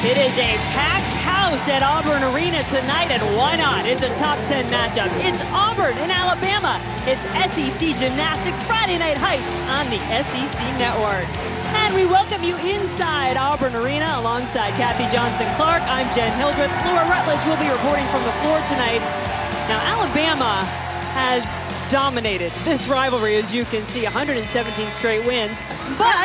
It is a packed house at Auburn Arena tonight, and why not? It's a top 10 matchup. It's Auburn in Alabama. It's SEC Gymnastics Friday Night Heights on the SEC Network. And we welcome you inside Auburn Arena alongside Kathy Johnson-Clark. I'm Jen Hildreth. Laura Rutledge will be reporting from the floor tonight. Now, Alabama has dominated this rivalry, as you can see, 117 straight wins. But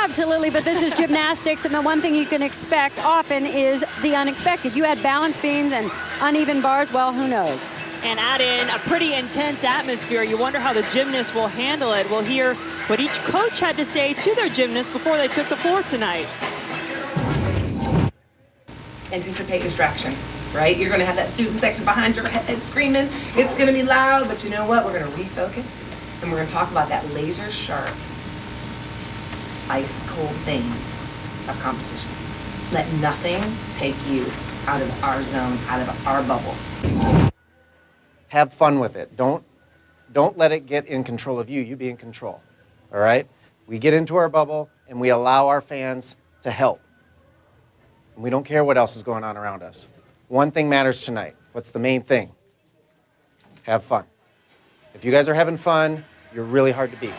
absolutely, but this is gymnastics, and the one thing you can expect often is the unexpected. You had balance beams and uneven bars, well, who knows? And add in a pretty intense atmosphere. You wonder how the gymnasts will handle it. We'll hear what each coach had to say to their gymnasts before they took the floor tonight. Anticipate distraction, right? You're going to have that student section behind your head screaming. It's going to be loud, but you know what? We're going to refocus, and we're going to talk about that laser sharp, ice cold things of competition. Let nothing take you out of our zone, out of our bubble. Have fun with it. Don't let it get in control of you. You be in control, all right? We get into our bubble, and we allow our fans to help. And we don't care what else is going on around us. One thing matters tonight. What's the main thing? Have fun. If you guys are having fun, you're really hard to beat.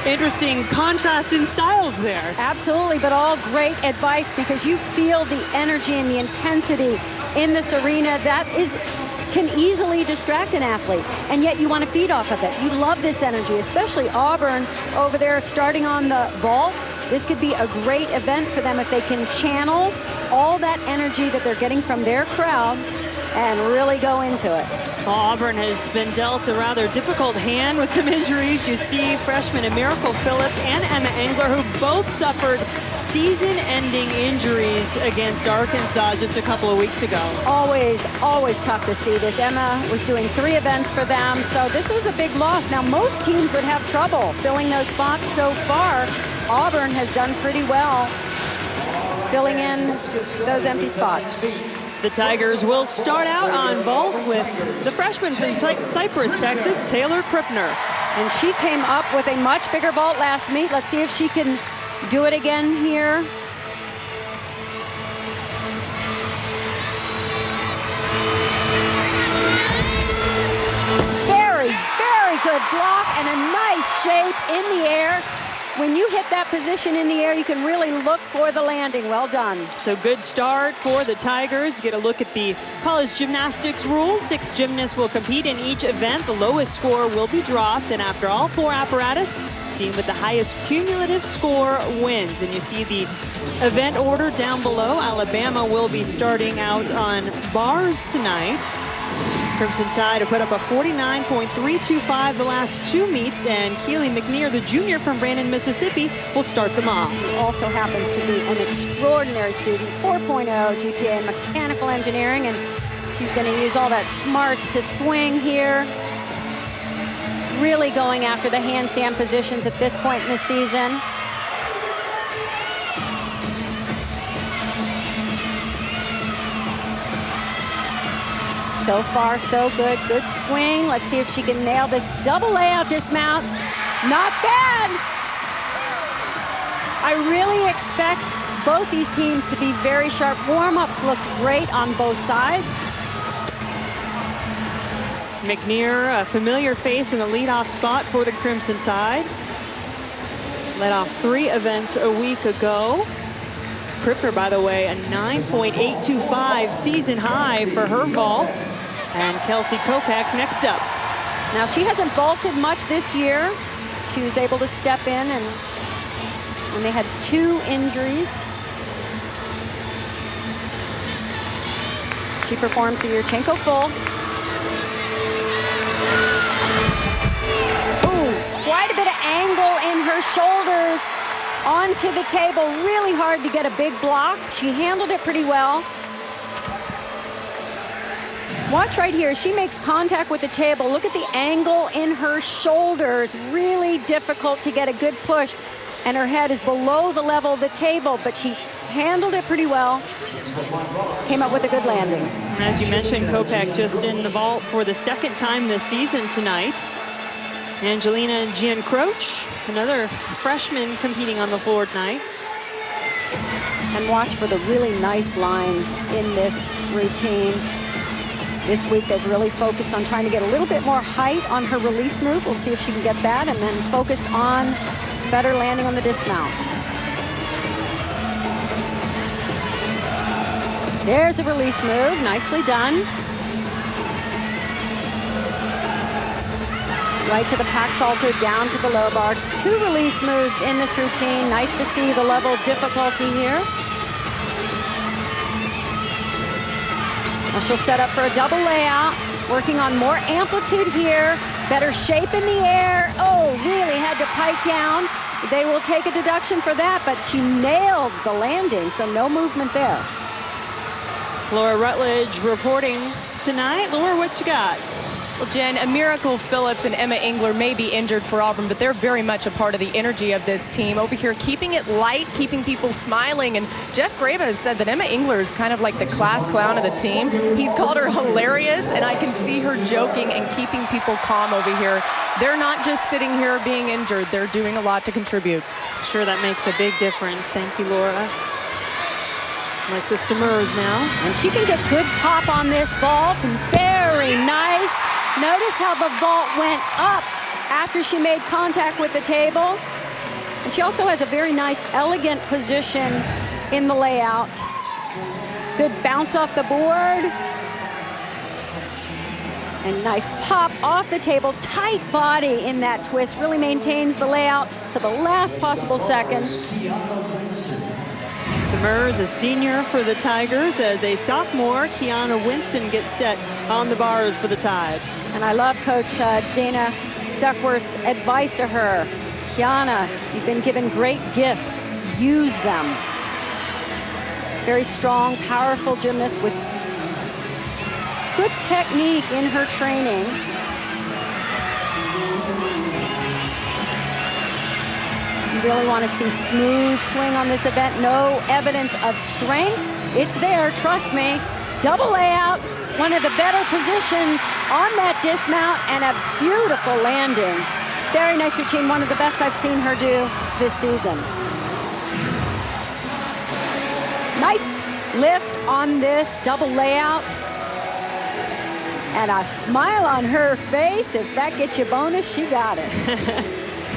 Interesting contrast in styles there. Absolutely, but all great advice because you feel the energy and the intensity in this arena that can easily distract an athlete, and yet you want to feed off of it. You love this energy, especially Auburn over there starting on the vault. This could be a great event for them if they can channel all that energy that they're getting from their crowd and really go into it. Well, Auburn has been dealt a rather difficult hand with some injuries. You see freshmen Miracle Phillips and Emma Engler, who both suffered season-ending injuries against Arkansas just a couple of weeks ago. Always tough to see this. Emma was doing 3 events for them, so this was a big loss. Now, most teams would have trouble filling those spots so far. Auburn has done pretty well filling in those empty spots. The Tigers will start out on vault with the freshman from Cypress, Texas, Taylor Krippner. And she came up with a much bigger vault last meet. Let's see if she can do it again here. Very good block and a nice shape in the air. When you hit that position in the air, you can really look for the landing. Well done. So good start for the Tigers. Get a look at the college gymnastics rules. 6 gymnasts will compete in each event. The lowest score will be dropped, and after all 4 apparatus, team with the highest cumulative score wins. And you see the event order down below. Alabama will be starting out on bars tonight. Crimson Tide to put up a 49.325 the last 2 meets, and Keely McNear, the junior from Brandon, Mississippi, will start them off. Also happens to be an extraordinary student, 4.0 GPA in mechanical engineering, and she's going to use all that smarts to swing here. Really going after the handstand positions at this point in the season. So far, so good. Good swing. Let's see if she can nail this double layout dismount. Not bad. I really expect both these teams to be very sharp. Warm-ups looked great on both sides. McNear, a familiar face in the leadoff spot for the Crimson Tide. Led off 3 events a week ago. Krippner, by the way, a 9.825 season high for her vault. And Kelsey Kopak next up. Now, she hasn't vaulted much this year. She was able to step in, and when they had 2 injuries, she performs the Yurchenko full. Ooh, quite a bit of angle in her shoulders. Onto the table, really hard to get a big block. She handled it pretty well. Watch right here, she makes contact with the table. Look at the angle in her shoulders. Really difficult to get a good push. And her head is below the level of the table, but she handled it pretty well. Came up with a good landing. As you mentioned, Kopak just in the vault for the 2nd time this season tonight. Angelina Giancroce, another freshman competing on the floor tonight. And watch for the really nice lines in this routine. This week they've really focused on trying to get a little bit more height on her release move. We'll see if she can get that, and then focused on better landing on the dismount. There's a release move, nicely done. Right to the pack salto, down to the low bar. 2 release moves in this routine. Nice to see the level of difficulty here. Now she'll set up for a double layout, working on more amplitude here, better shape in the air. Oh, really had to pipe down. They will take a deduction for that, but she nailed the landing, so no movement there. Laura Rutledge reporting tonight. Laura, what you got? Well, Jen, Miracle Phillips and Emma Engler may be injured for Auburn, but they're very much a part of the energy of this team over here, keeping it light, keeping people smiling. And Jeff Grava has said that Emma Engler is kind of like the class clown of the team. He's called her hilarious, and I can see her joking and keeping people calm over here. They're not just sitting here being injured. They're doing a lot to contribute. Sure, that makes a big difference. Thank you, Laura. Alexis Demers now. And she can get good pop on this vault, and very nice. Notice how the vault went up after she made contact with the table. And she also has a very nice, elegant position in the layout. Good bounce off the board. And nice pop off the table. Tight body in that twist. Really maintains the layout to the last possible second. Demers, a senior for the Tigers. As a sophomore, Kiana Winston gets set on the bars for the Tide. And I love Coach Dana Duckworth's advice to her. Kiana, you've been given great gifts. Use them. Very strong, powerful gymnast with good technique in her training. You really want to see smooth swing on this event. No evidence of strength. It's there, trust me. Double layout, one of the better positions on that dismount, and a beautiful landing. Very nice routine, one of the best I've seen her do this season. Nice lift on this double layout. And a smile on her face. If that gets you bonus, she got it.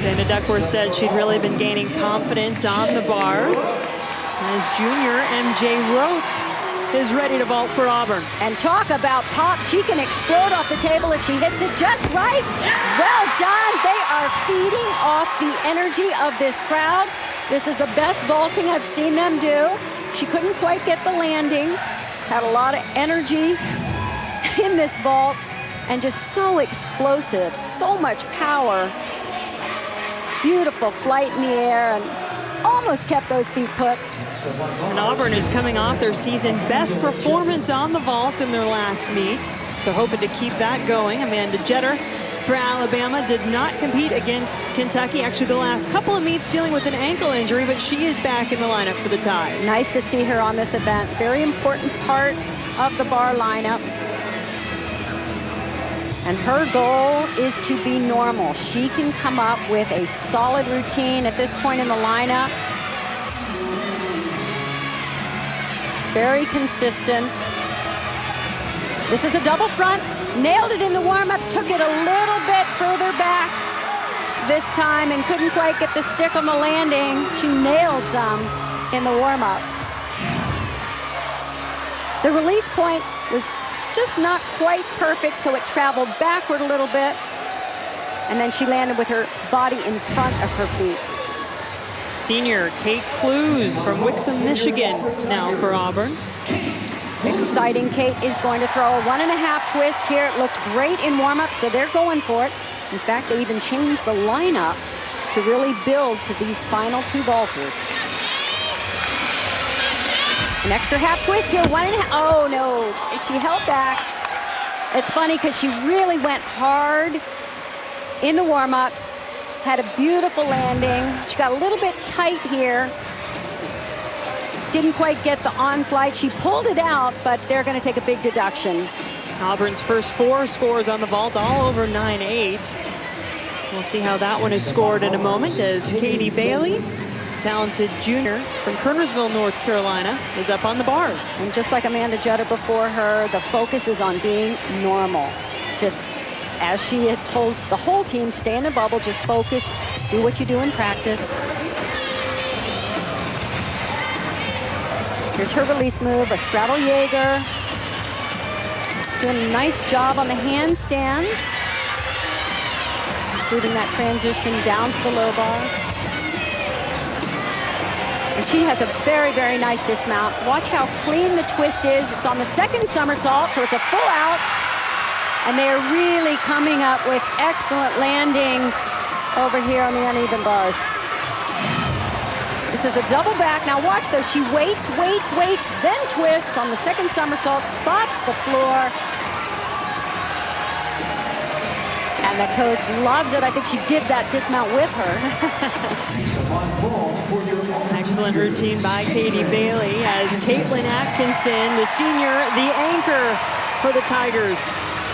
Dana Duckworth said she'd really been gaining confidence on the bars as junior MJ Rote is ready to vault for Auburn. And talk about pop. She can explode off the table if she hits it just right. Well done. They are feeding off the energy of this crowd. This is the best vaulting I've seen them do. She couldn't quite get the landing. Had a lot of energy in this vault and just so explosive, so much power. Beautiful flight in the air and almost kept those feet put. And Auburn is coming off their season best performance on the vault in their last meet. So hoping to keep that going. Amanda Jeter for Alabama did not compete against Kentucky. Actually, the last couple of meets dealing with an ankle injury, but she is back in the lineup for the Tide. Nice to see her on this event. Very important part of the bar lineup. And her goal is to be normal. She can come up with a solid routine at this point in the lineup. Very consistent. This is a double front. Nailed it in the warm-ups, took it a little bit further back this time and couldn't quite get the stick on the landing. She nailed some in the warm-ups. The release point was just not quite perfect, so it traveled backward a little bit. And then she landed with her body in front of her feet. Senior Kate Clues from Wixom, Michigan, now for Auburn. Exciting. Kate is going to throw a 1.5 twist here. It looked great in warm-up, so they're going for it. In fact, they even changed the lineup to really build to these final 2 vaulters. An extra half twist here, 1.5. Oh no, she held back. It's funny because she really went hard in the warm-ups, had a beautiful landing. She got a little bit tight here. Didn't quite get the on-flight. She pulled it out, but they're going to take a big deduction. Auburn's first 4 scores on the vault, all over 9.8. We'll see how that one is scored in a moment as Katie Bailey talented junior from Kernersville, North Carolina, is up on the bars. And just like Amanda Jutter before her, the focus is on being normal. Just as she had told the whole team, stay in the bubble, just focus, do what you do in practice. Here's her release move, a straddle Jaeger. Doing a nice job on the handstands, including that transition down to the low bar. And she has a very, very nice dismount. Watch how clean the twist is. It's on the second somersault, so it's a full out. And they're really coming up with excellent landings over here on the uneven bars. This is a double back. Now watch though, she waits, then twists on the second somersault, spots the floor. And the coach loves it. I think she did that dismount with her. Excellent routine by Katie Bailey as Caitlin Atkinson, the senior, the anchor for the Tigers,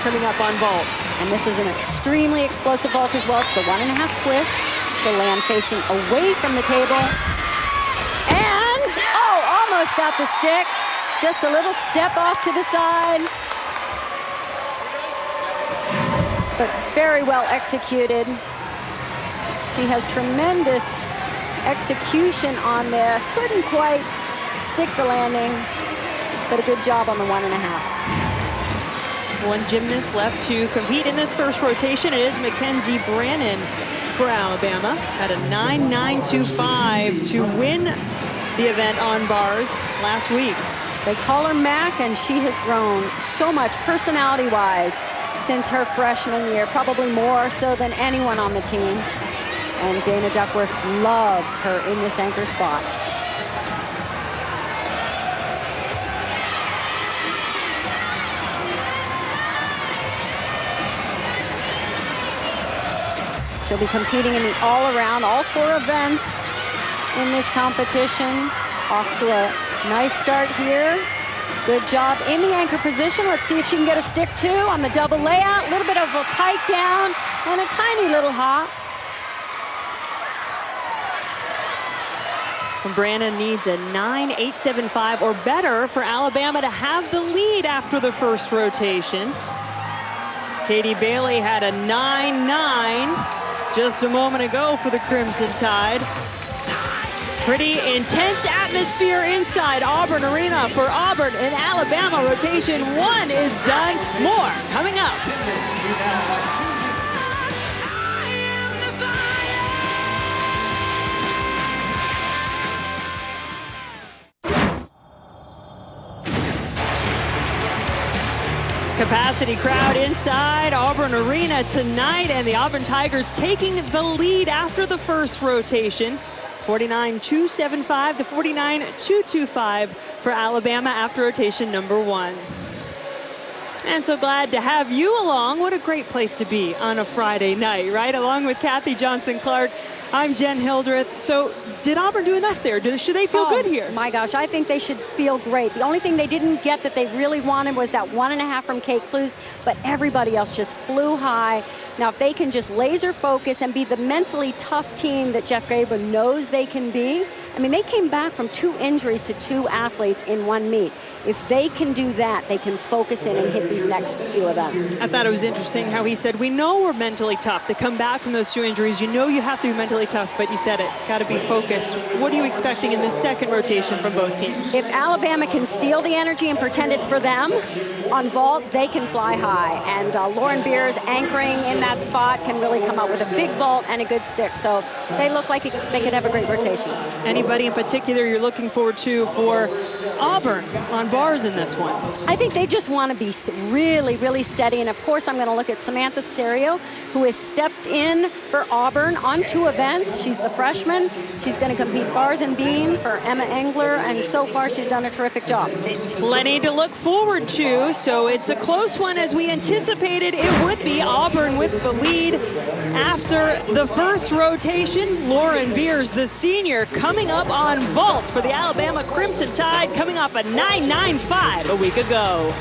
coming up on vault. And this is an extremely explosive vault as well. It's the 1.5 twist. She'll land facing away from the table. And, oh, almost got the stick. Just a little step off to the side. But very well executed. She has tremendous execution on this. Couldn't quite stick the landing, but a good job on the 1.5. One gymnast left to compete in this first rotation. It is Mackenzie Brannon for Alabama at a 9.925 to win the event on bars last week. They call her Mac, and she has grown so much personality-wise since her freshman year, probably more so than anyone on the team. And Dana Duckworth loves her in this anchor spot. She'll be competing in the all-around, all 4 events in this competition. Off to a nice start here. Good job in the anchor position. Let's see if she can get a stick too on the double layout. A little bit of a pike down and a tiny little hop. Brannon needs a 9.875 or better for Alabama to have the lead after the first rotation. Katie Bailey had a 9.9 just a moment ago for the Crimson Tide. Pretty intense atmosphere inside Auburn Arena for Auburn and Alabama. Rotation 1 is done. More coming up. Capacity crowd inside Auburn Arena tonight, and the Auburn Tigers taking the lead after the first rotation. 49.275 to 49.225 for Alabama after rotation number 1. And so glad to have you along. What a great place to be on a Friday night, right? Along with Kathy Johnson-Clark, I'm Jen Hildreth. So did Auburn do enough there? Should they feel good here? My gosh, I think they should feel great. The only thing they didn't get that they really wanted was that 1.5 from Kate Clues, but everybody else just flew high. Now, if they can just laser focus and be the mentally tough team that Jeff Graber knows they can be, I mean, they came back from 2 injuries to 2 athletes in 1 meet. If they can do that, they can focus in and hit these next few events. I thought it was interesting how he said, we know we're mentally tough. To come back from those 2 injuries, you know you have to be mentally tough, but you said it, got to be focused. What are you expecting in this second rotation from both teams? If Alabama can steal the energy and pretend it's for them on vault, they can fly high. And Lauren Beers anchoring in that spot can really come out with a big vault and a good stick. So they look like they could have a great rotation. Anybody in particular you're looking forward to for Auburn on bars in this one? I think they just want to be really, really steady. And of course, I'm going to look at Samantha Serio, who has stepped in for Auburn on 2 events. She's the freshman. She's going to compete bars and beam for Emma Engler. And so far, she's done a terrific job. Plenty to look forward to. So it's a close one as we anticipated it would be. Auburn with the lead after the first rotation. Lauren Beers, the senior, coming up on vault for the Alabama Crimson Tide, coming off a 9.95 a week ago.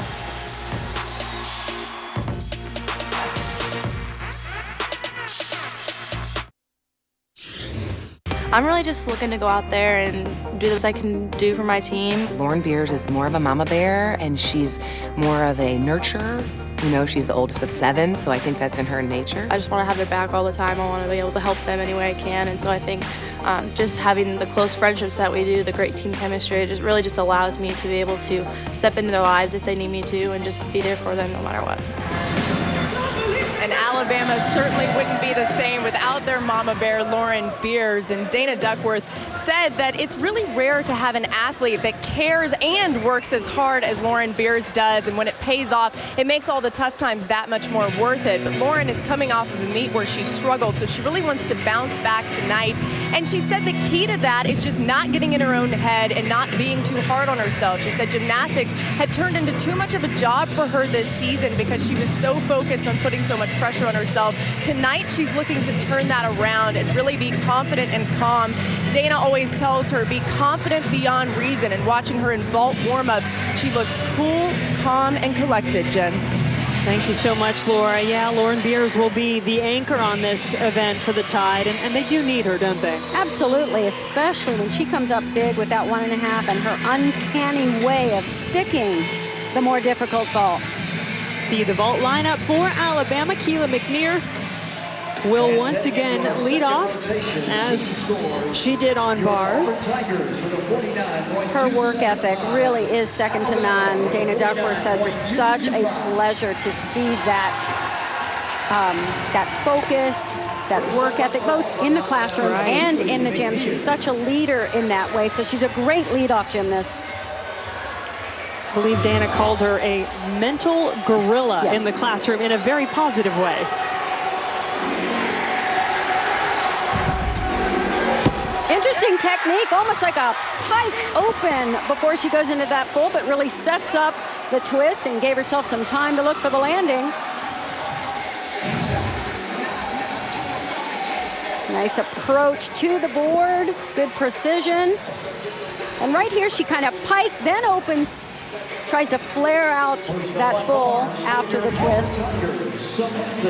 I'm really just looking to go out there and do the best I can do for my team. Lauren Beers is more of a mama bear, and she's more of a nurturer. You know, she's the oldest of 7, so I think that's in her nature. I just want to have their back all the time. I want to be able to help them any way I can, and so I think just having the close friendships that we do, the great team chemistry, it just really just allows me to be able to step into their lives if they need me to and just be there for them no matter what. And Alabama certainly wouldn't be the same without their mama bear, Lauren Beers. And Dana Duckworth said that it's really rare to have an athlete that cares and works as hard as Lauren Beers does. And when it pays off, it makes all the tough times that much more worth it. But Lauren is coming off of a meet where she struggled, so she really wants to bounce back tonight. And she said the key to that is just not getting in her own head and not being too hard on herself. She said gymnastics had turned into too much of a job for her this season because she was so focused on putting so much pressure on herself. Tonight, she's looking to turn that around and really be confident and calm. Dana always tells her, be confident beyond reason, and watching her in vault warm-ups, she looks cool, calm, and collected, Jen. Thank you so much, Laura. Yeah, Lauren Beers will be the anchor on this event for the Tide, and they do need her, don't they? Absolutely, especially when she comes up big with that 1.5 and her uncanny way of sticking the more difficult vault. See the vault lineup for Alabama. Keela McNear will once again lead off as she did on bars. Her work ethic really is second to none. Dana Duckworth says it's such a pleasure to see that that focus, that work ethic, both in the classroom and in the gym. She's such a leader in that way, so she's a great leadoff gymnast. I believe Dana called her a mental gorilla Yes. in the classroom in a very positive way. Interesting technique, almost like a pike open before she goes into that full, but really sets up the twist and gave herself some time to look for the landing. Nice approach to the board, good precision. And right here, she kind of pike, then opens, tries to flare out that full after the twist.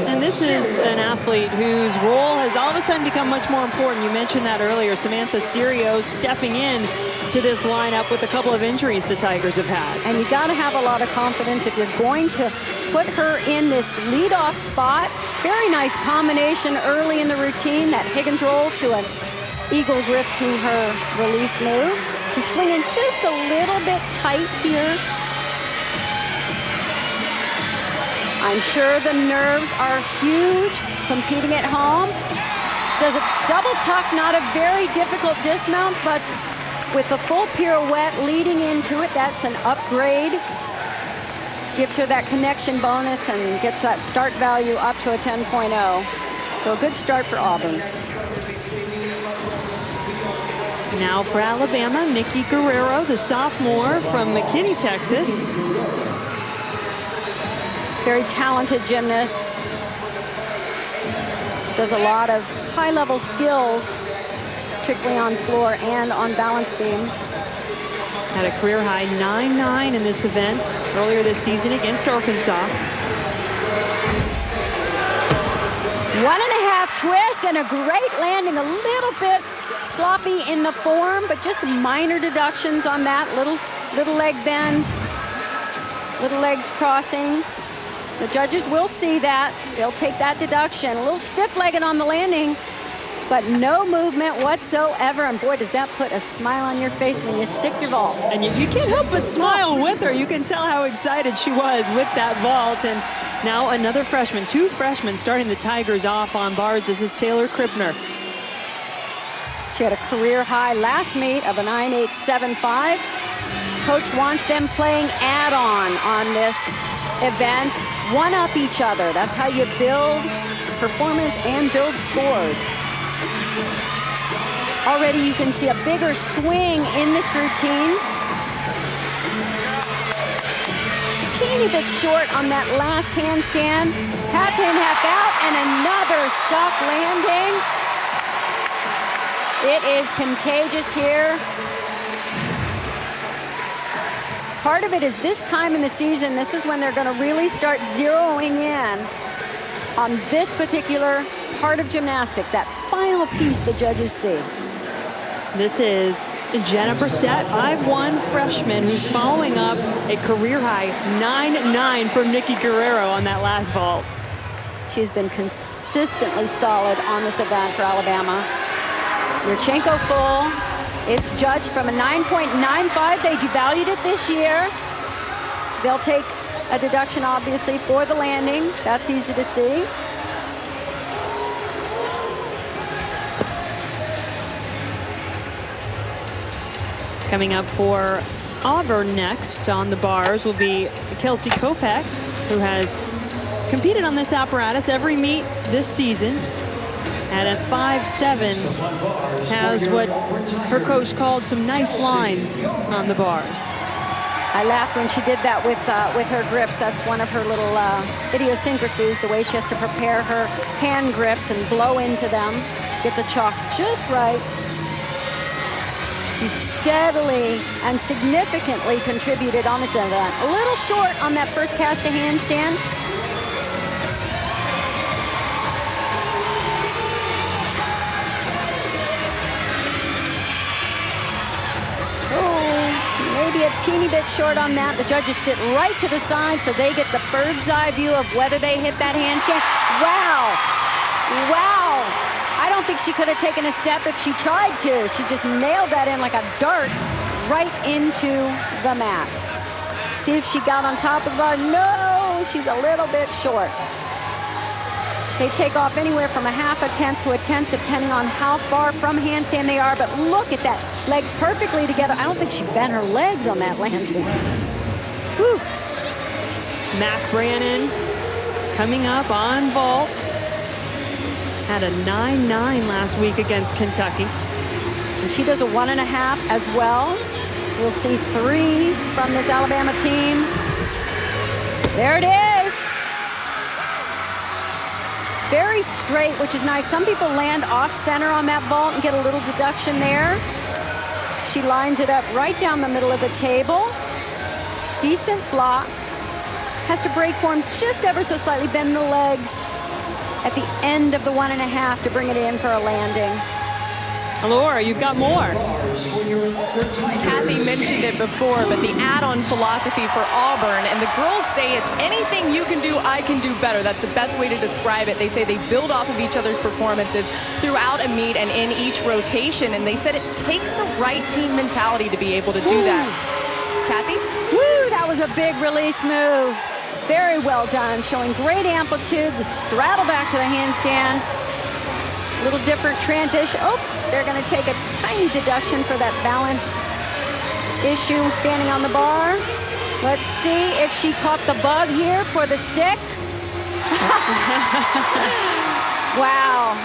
And this is an athlete whose role has all of a sudden become much more important. You mentioned that earlier. Samantha Serio stepping in to this lineup with a couple of injuries the Tigers have had. And you got to have a lot of confidence if you're going to put her in this leadoff spot. Very nice combination early in the routine, that Higgins roll to an eagle grip to her release move. She's swinging just a little bit tight here. I'm sure the nerves are huge competing at home. She does a double tuck, not a very difficult dismount, but with the full pirouette leading into it, that's an upgrade. Gives her that connection bonus and gets that start value up to a 10.0. So a good start for Auburn. Now for Alabama, Nikki Guerrero, the sophomore from McKinney, Texas. Very talented gymnast. She does a lot of high-level skills, particularly on floor and on balance beam. Had a career high 9.9 in this event earlier this season against Arkansas. 1.5 twist and a great landing, a little bit sloppy in the form, but just minor deductions on that. Little leg bend, little legs crossing. The judges will see that. They'll take that deduction. A little stiff-legged on the landing, but no movement whatsoever. And boy, does that put a smile on your face when you stick your vault. And you can't help but smile with her. You can tell how excited she was with that vault. And now another freshman, 2 freshmen starting the Tigers off on bars. This is Taylor Krippner. She had a career high last meet of a 9.875. Coach wants them playing add-on this event, one up each other. That's how you build performance and build scores. Already you can see a bigger swing in this routine. Teeny bit short on that last handstand. Half in, half out, and another stuck landing. It is contagious here. Part of it is this time in the season, this is when they're going to really start zeroing in on this particular part of gymnastics, that final piece the judges see. This is Jenna Brissett, 5'1" freshman, who's following up a career-high 9.9 from Nikki Guerrero on that last vault. She's been consistently solid on this event for Alabama. Yurchenko full. It's judged from a 9.95. They devalued it this year. They'll take a deduction, obviously, for the landing. That's easy to see. Coming up for Auburn next on the bars will be Kelsey Kopech, who has competed on this apparatus every meet this season. And at 5'7", has what her coach called some nice lines on the bars. I laughed when she did that with her grips. That's one of her little idiosyncrasies, the way she has to prepare her hand grips and blow into them, get the chalk just right. She's steadily and significantly contributed on this event. A little short on that first cast to handstand. Maybe a teeny bit short on that. The judges sit right to the side so they get the bird's eye view of whether they hit that handstand. Wow. Wow. I don't think she could have taken a step if she tried to. She just nailed that in like a dart right into the mat. See if she got on top of the bar. No, she's a little bit short. They take off anywhere from a half a tenth to a tenth, depending on how far from handstand they are. But look at that. Legs perfectly together. I don't think she bent her legs on that landing. Whew. Mac Brannon coming up on vault. Had a 9.9 last week against Kentucky. And she does a 1.5 as well. We'll see 3 from this Alabama team. There it is. Very straight, which is nice. Some people land off center on that vault and get a little deduction there. She lines it up right down the middle of the table. Decent block. Has to break form just ever so slightly, bend the legs at the end of the 1.5 to bring it in for a landing. Laura, you've got more. Kathy mentioned it before, but the add-on philosophy for Auburn, and the girls say it's anything you can do, I can do better. That's the best way to describe it. They say they build off of each other's performances throughout a meet and in each rotation, and they said it takes the right team mentality to be able to do that. Kathy? Woo, that was a big release move. Very well done, showing great amplitude, the straddle back to the handstand. A little different transition. Oh, they're gonna take a tiny deduction for that balance issue standing on the bar. Let's see if she caught the bug here for the stick. Wow.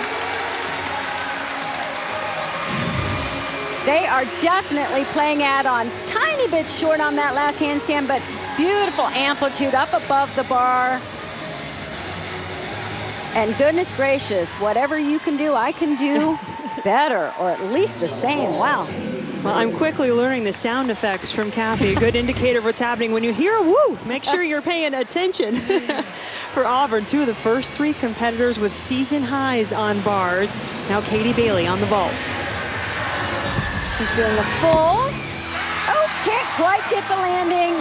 They are definitely playing add-on. Tiny bit short on that last handstand, but beautiful amplitude up above the bar. And goodness gracious, whatever you can do, I can do better, or at least the same. Wow. Well, I'm quickly learning the sound effects from Kathy. A good indicator of what's happening. When you hear a woo, make sure you're paying attention. For Auburn, 2 of the first 3 competitors with season highs on bars. Now Katie Bailey on the vault. She's doing the full. Oh, can't quite get the landing.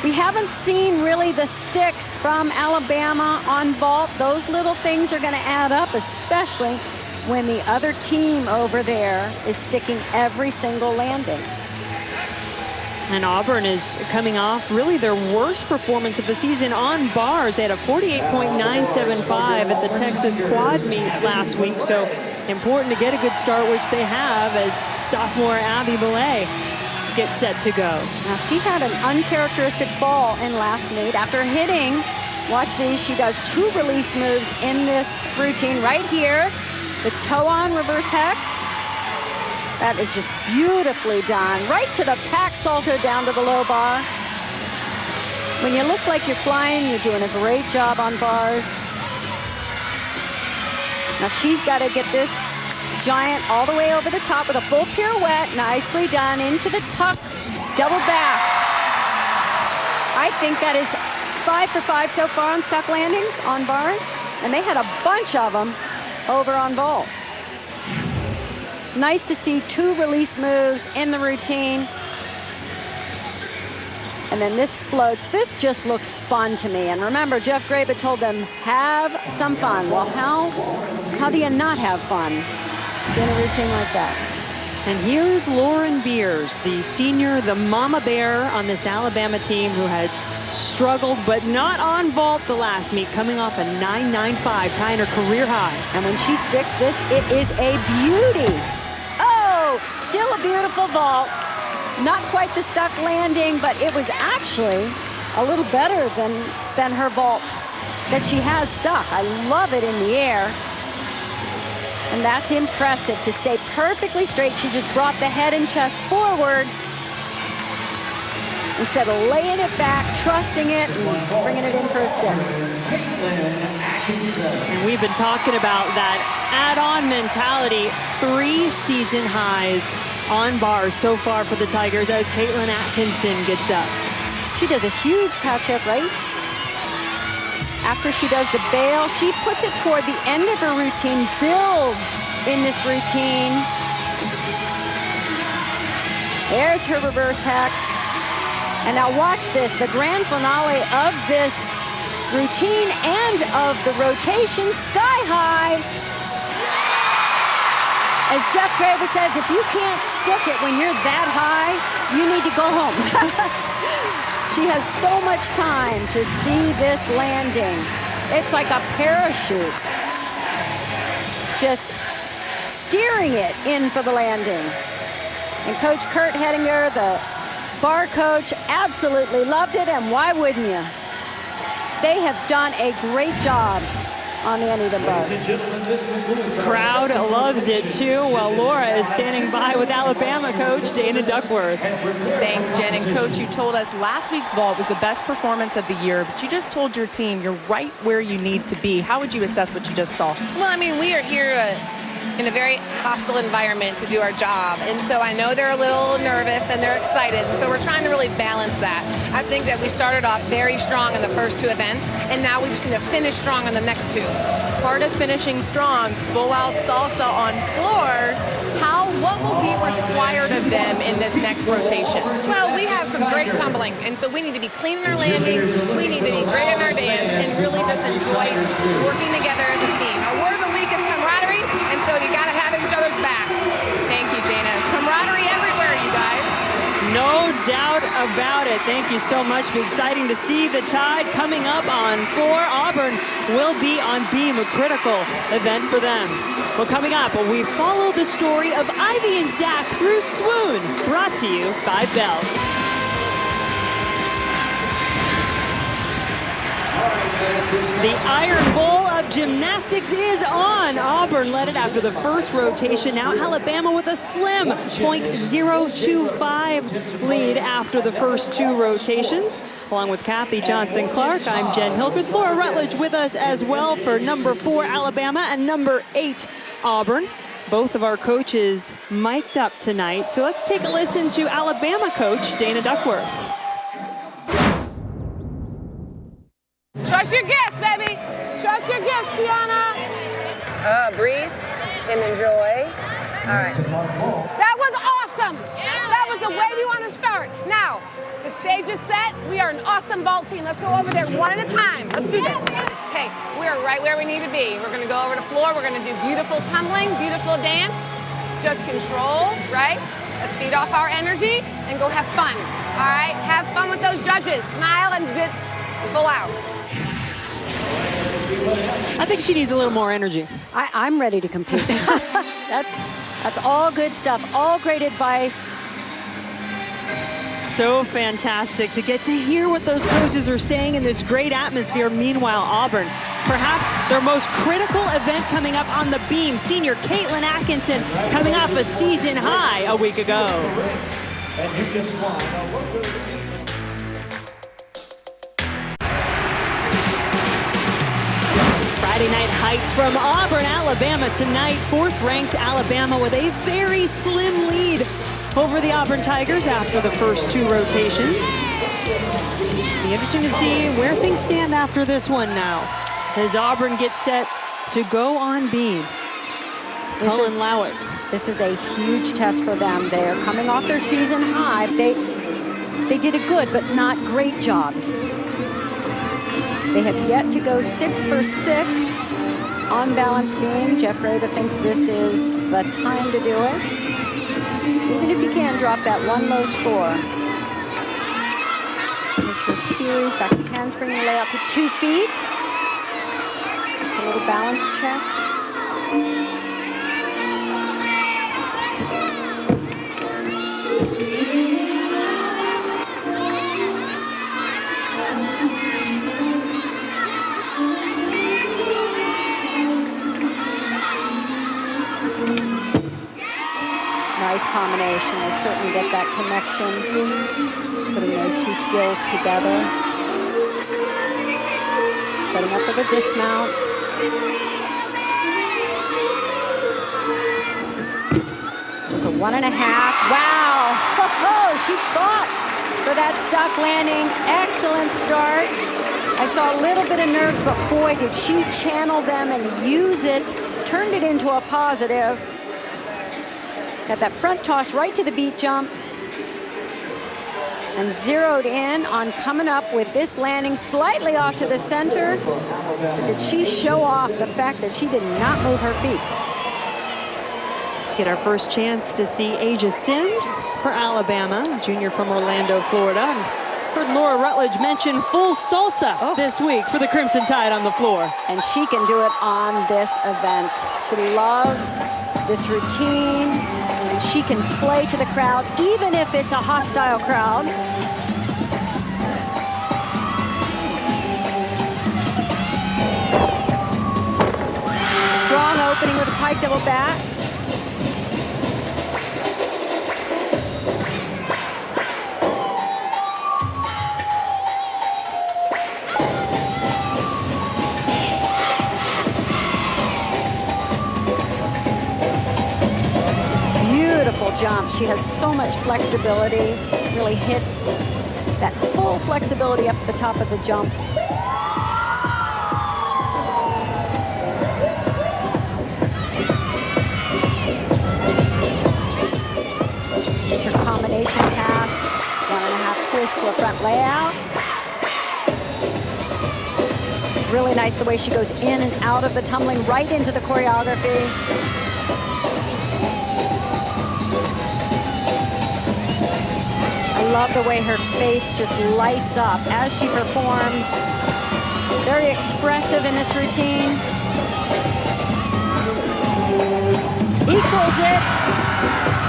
We haven't seen really the sticks from Alabama on vault. Those little things are going to add up, especially when the other team over there is sticking every single landing. And Auburn is coming off really their worst performance of the season on bars. They had a 48.975 at the Texas Quad meet last week. So important to get a good start, which they have, as sophomore Abby Millay gets set to go. Now she had an uncharacteristic fall in last meet after hitting. Watch these, she does 2 release moves in this routine right here. The toe on reverse hecht. That is just beautifully done. Right to the pack salto down to the low bar. When you look like you're flying, you're doing a great job on bars. Now she's got to get this giant all the way over the top with a full pirouette. Nicely done into the tuck, double back. I think that is 5 for 5 so far on stuck landings on bars. And they had a bunch of them over on vault. Nice to see 2 release moves in the routine. And then this floats. This just looks fun to me. And remember, Jeff Graba told them, have some fun. Well, how do you not have fun in a routine like that? And here's Lauren Beers, the senior, the mama bear on this Alabama team who had struggled, but not on vault the last meet, coming off a 9.95, tying her career high. And when she sticks this, it is a beauty. Oh, still a beautiful vault. Not quite the stuck landing, but it was actually a little better than her vaults that she has stuck. I love it in the air. And that's impressive to stay perfectly straight. She just brought the head and chest forward instead of laying it back, trusting it, and bringing it in for a stick. And we've been talking about that add-on mentality. 3 season highs on bars so far for the Tigers as Caitlin Atkinson gets up. She does a huge catch-up, right? After she does the bail, she puts it toward the end of her routine, builds in this routine. There's her reverse hacked. And now watch this, the grand finale of this routine and of the rotation, sky high. As Jeff Graba says, if you can't stick it when you're that high, you need to go home. She has so much time to see this landing. It's like a parachute. Just steering it in for the landing. And Coach Kurt Hettinger, the bar coach, absolutely loved it, and why wouldn't you? They have done a great job on the uneven bar. Crowd loves it too. Well, Laura is standing by with Alabama coach Dana Duckworth. Thanks, Jen. And Coach, you told us last week's vault was the best performance of the year, but you just told your team you're right where you need to be. How would you assess what you just saw? Well, I mean, we are here in a very hostile environment to do our job. And so I know they're a little nervous and they're excited. And so we're trying to really balance that. I think that we started off very strong in the first 2 events, and now we just need to finish strong on the next 2. Part of finishing strong, full out salsa on floor. What will be required of them in this next rotation? Well, we have some great tumbling, and so we need to be clean in our landings, we need to be great in our dance, and really just enjoy working together as a team. Our word of the week is camaraderie, and so you got to have each other's back. Thank you, Dana. Camaraderie everywhere, you guys. No doubt about it. Thank you so much. Be exciting to see the Tide coming up on floor. Auburn will be on beam, a critical event for them. Well, coming up, we follow the story of Ivy and Zach through swoon, brought to you by Bell. The Iron Bowl of gymnastics is on. Auburn led it after the first rotation. Now Alabama with a slim .025 lead after the first 2 rotations. Along with Kathy Johnson-Clark, I'm Jen Hildreth. Laura Rutledge with us as well for number 4 Alabama and number 8 Auburn. Both of our coaches mic'd up tonight. So let's take a listen to Alabama coach Dana Duckworth. Trust your gifts, baby. Trust your gifts, Kiana. Breathe and enjoy. All right. That was awesome. That was the way we want to start. Now, the stage is set. We are an awesome vault team. Let's go over there one at a time. Let's do this. Okay, we are right where we need to be. We're going to go over the floor. We're going to do beautiful tumbling, beautiful dance. Just control, right? Let's feed off our energy and go have fun. All right? Have fun with those judges. Smile and full out. I think she needs a little more energy. I'm ready to compete. That's all good stuff, all great advice. So fantastic to get to hear what those coaches are saying in this great atmosphere. Meanwhile, Auburn, perhaps their most critical event coming up on the beam. Senior Caitlin Atkinson coming off a season high a week ago. And you just won. Friday night heights from Auburn, Alabama tonight. 4th-ranked Alabama with a very slim lead over the Auburn Tigers after the first 2 rotations. Be interesting to see where things stand after this one now, as Auburn gets set to go on beam. Cullen Lowick This is a huge test for them. They are coming off their season high. They did a good but not great job. They have yet to go 6 for 6 on balance beam. Jeff Graba thinks this is the time to do it. Even if you can drop that one low score. Here's her series, back to handspring layout to 2 feet. Just a little balance check. Nice combination. We'll certainly get that connection, putting those two skills together. Setting up for the dismount. Just a 1.5. Wow! She fought for that stuck landing. Excellent start. I saw a little bit of nerves, but boy, did she channel them and use it, turned it into a positive. Got that front toss right to the beat jump. And zeroed in on coming up with this landing slightly off to the center. But did she show off the fact that she did not move her feet? Get our first chance to see Asia Sims for Alabama, junior from Orlando, Florida. And heard Laura Rutledge mention full salsa this week for the Crimson Tide on the floor. And she can do it on this event. She loves this routine, and she can play to the crowd, even if it's a hostile crowd. Strong opening with a pike double back. Jump. She has so much flexibility, really hits that full flexibility up at the top of the jump. Her combination pass, 1.5 twist to a front layout. It's really nice the way she goes in and out of the tumbling, right into the choreography. I love the way her face just lights up as she performs. Very expressive in this routine. Equals it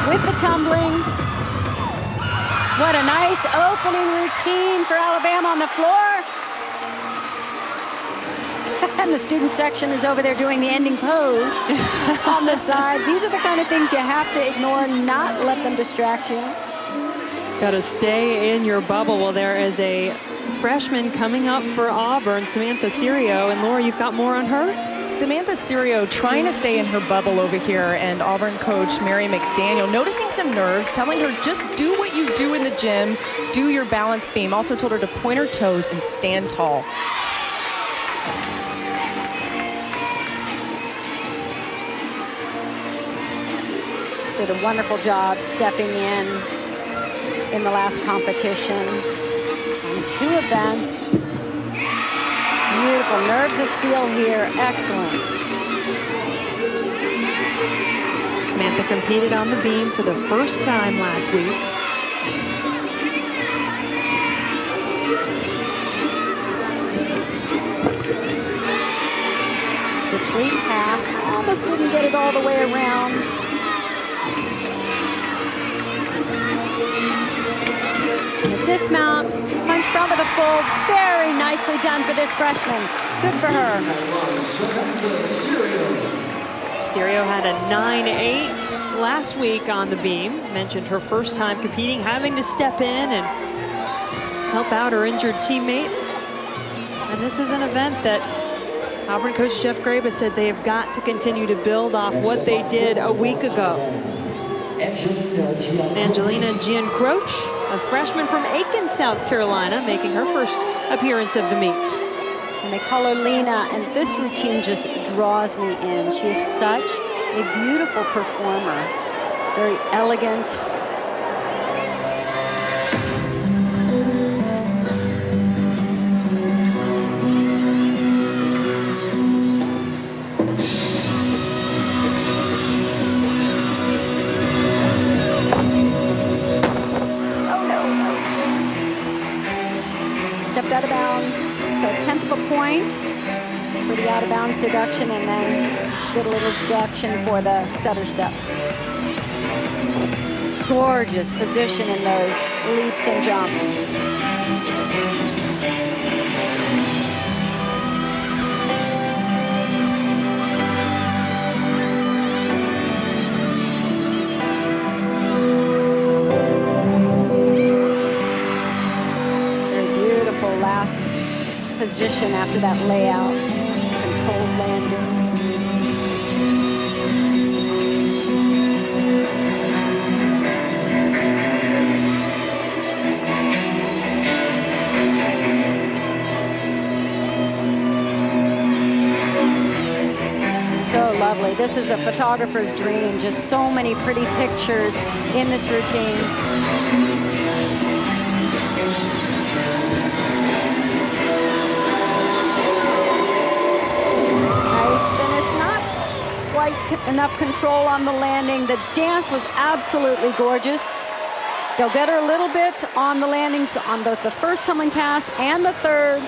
with the tumbling. What a nice opening routine for Alabama on the floor. And the student section is over there doing the ending pose on the side. These are the kind of things you have to ignore, not let them distract you. Got to stay in your bubble. Well, there is a freshman coming up for Auburn, Samantha Serio. And Laura, you've got more on her? Samantha Serio trying to stay in her bubble over here, and Auburn coach Mary McDaniel noticing some nerves, telling her just do what you do in the gym, do your balance beam. Also told her to point her toes and stand tall. Did a wonderful job stepping in the last competition on 2 events. Beautiful, nerves of steel here, excellent. Samantha competed on the beam for the first time last week. Switch lead half, almost didn't get it all the way around. Dismount, punch front with a full, very nicely done for this freshman. Good for her. Serio had a 9.8 last week on the beam. Mentioned her first time competing, having to step in and help out her injured teammates. And this is an event that Auburn coach Jeff Graba said they have got to continue to build off what they did a week ago. Angelina Giancroce, a freshman from Aiken, South Carolina, making her first appearance of the meet. And they call her Lena, and this routine just draws me in. She is such a beautiful performer, very elegant. Stepped out of bounds, so 1/10 of a point for the out of bounds deduction, and then she did a little deduction for the stutter steps. Gorgeous position in those leaps and jumps. Last position after that layout, controlled landing. So lovely. This is a photographer's dream. Just so many pretty pictures in this routine. Enough control on the landing. The dance was absolutely gorgeous. They'll get her a little bit on the landings on the first tumbling pass and the third.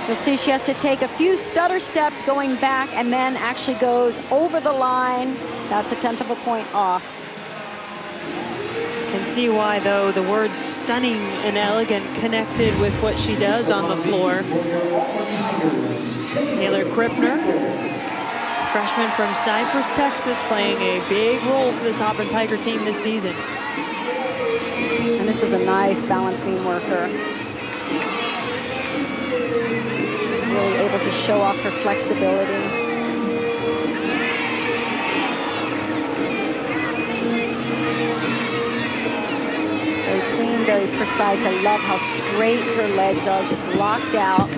You'll see she has to take a few stutter steps going back and then actually goes over the line. That's a 1/10 of a point off. Can see why, though, the words stunning and elegant connected with what she does on the floor. Taylor Krippner, freshman from Cypress, Texas, playing a big role for this Auburn Tiger team this season. And this is a nice balance beam worker. She's really able to show off her flexibility. Very clean, very precise. I love how straight her legs are, just locked out.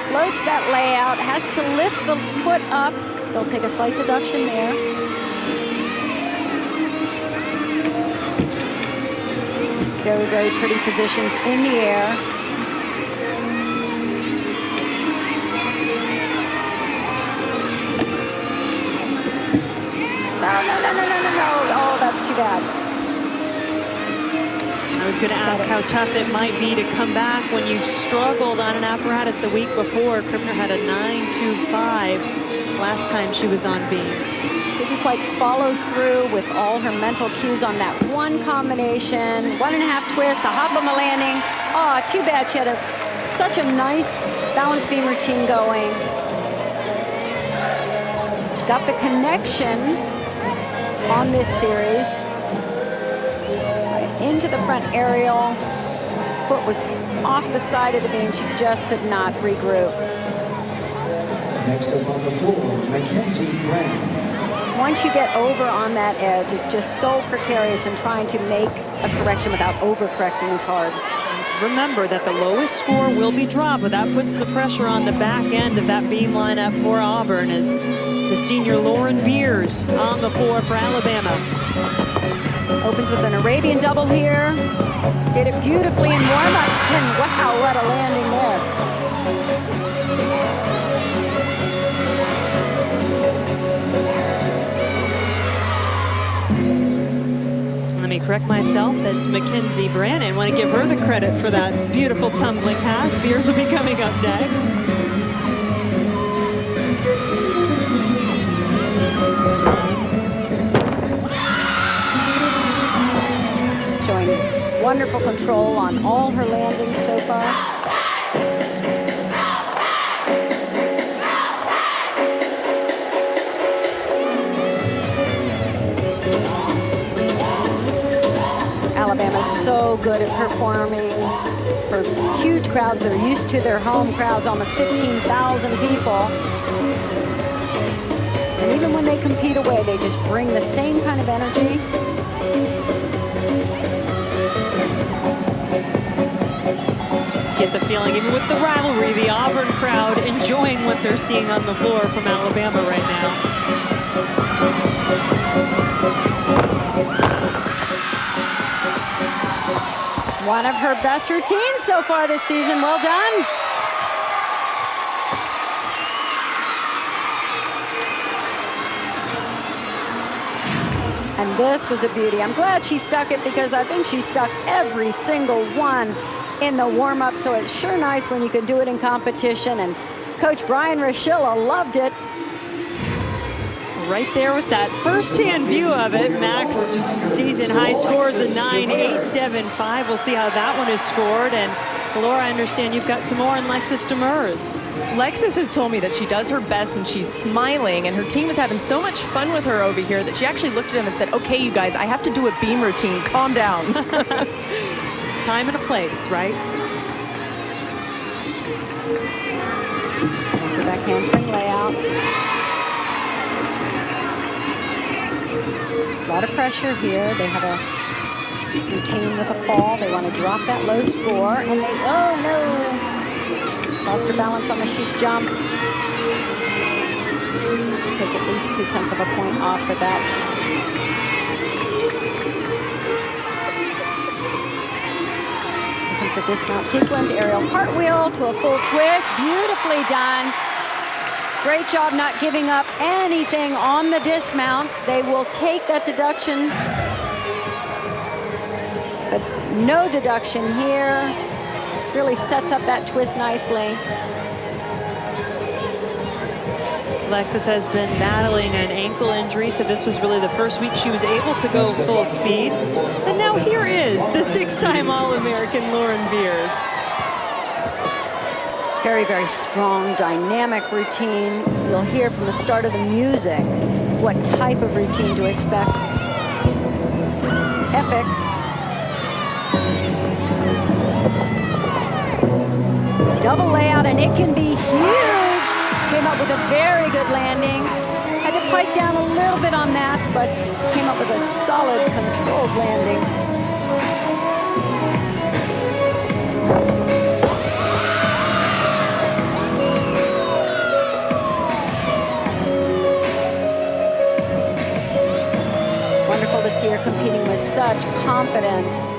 Floats that layout, has to lift the foot up. They'll take a slight deduction there. Very, very pretty positions in the air. No. Oh, that's too bad. I was going to ask how tough it might be to come back when you struggled on an apparatus the week before. Krippner had a 9.25 last time she was on beam. Didn't quite follow through with all her mental cues on that one combination. 1.5 twist, a hop on the landing. Oh, too bad. She had such a nice balance beam routine going. Got the connection on this series. Into the front aerial. Foot was off the side of the beam. She just could not regroup. Next up on the floor, Mackenzie Brown. Once you get over on that edge, it's just so precarious, and trying to make a correction without overcorrecting is hard. Remember that the lowest score will be dropped, but that puts the pressure on the back end of that beam lineup for Auburn, as the senior Lauren Beers on the floor for Alabama. Opens with an Arabian double here. Did it beautifully in warm-ups, and wow, what a landing there. Let me correct myself, that's Mackenzie Brannon. I want to give her the credit for that beautiful tumbling pass. Beers will be coming up next. Showing wonderful control on all her landings so far. Alabama's so good at performing for huge crowds. They're used to their home crowds, almost 15,000 people. And even when they compete away, they just bring the same kind of energy. Get the feeling, even with the rivalry, the Auburn crowd enjoying what they're seeing on the floor from Alabama right now. One of her best routines so far this season. Well done. And this was a beauty. I'm glad she stuck it because I think she stuck every single one in the warm-up, so it's sure nice when you can do it in competition. And Coach Brian Rashilla loved it. Right there with that first-hand view of it. Max season high scores a 9.875. We'll see how that one is scored. And Laura, I understand you've got some more on Lexus Demers. Lexus has told me that she does her best when she's smiling, and her team is having so much fun with her over here that she actually looked at them and said, okay, you guys, I have to do a beam routine. Calm down. Time and a place, right? There's her back handspring layout. A lot of pressure here. They have a routine with a fall. They want to drop that low score, and they, oh no, lost her balance on the sheep jump. Take at least 0.2 of a point off for that. Here comes the dismount sequence, aerial cartwheel to a full twist. Beautifully done. Great job not giving up anything on the dismount. They will take that deduction, but no deduction here. Really sets up that twist nicely. Alexis has been battling an ankle injury, so this was really the first week she was able to go full speed. And now here is the 6-time All-American Lauren Beers. Very, very strong, dynamic routine. You'll hear from the start of the music what type of routine to expect. Epic. Double layout, and it can be huge. Came up with a very good landing. Had to fight down a little bit on that, but came up with a solid, controlled landing. Wonderful to see her competing with such confidence.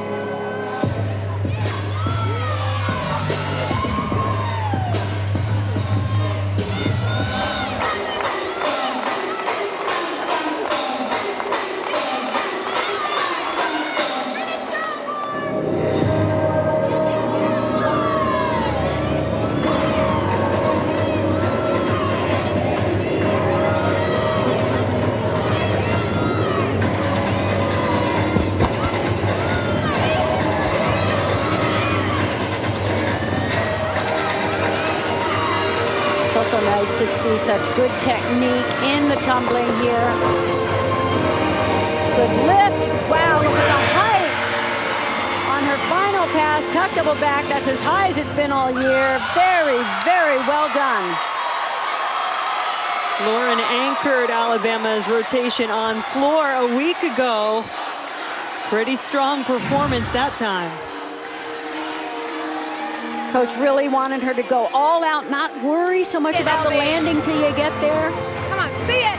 To see such good technique in the tumbling here. Good lift. Wow, look at the height on her final pass. Tuck double back. That's as high as it's been all year. Very, very well done. Lauren anchored Alabama's rotation on floor a week ago. Pretty strong performance that time. Coach really wanted her to go all out, not worry so much about the landing till you get there. Come on, see it.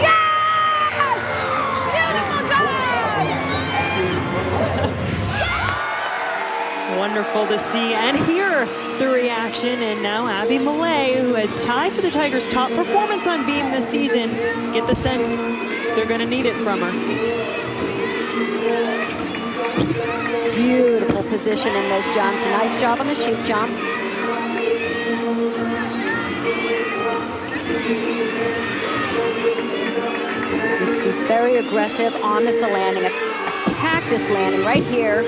Yes! Beautiful job! Wonderful to see and hear the reaction. And now Abby Millay, who has tied for the Tigers' top performance on beam this season, get the sense they're going to need it from her. Beautiful position in those jumps. Nice job on the sheep jump. Needs to be very aggressive on this landing. Attack this landing right here.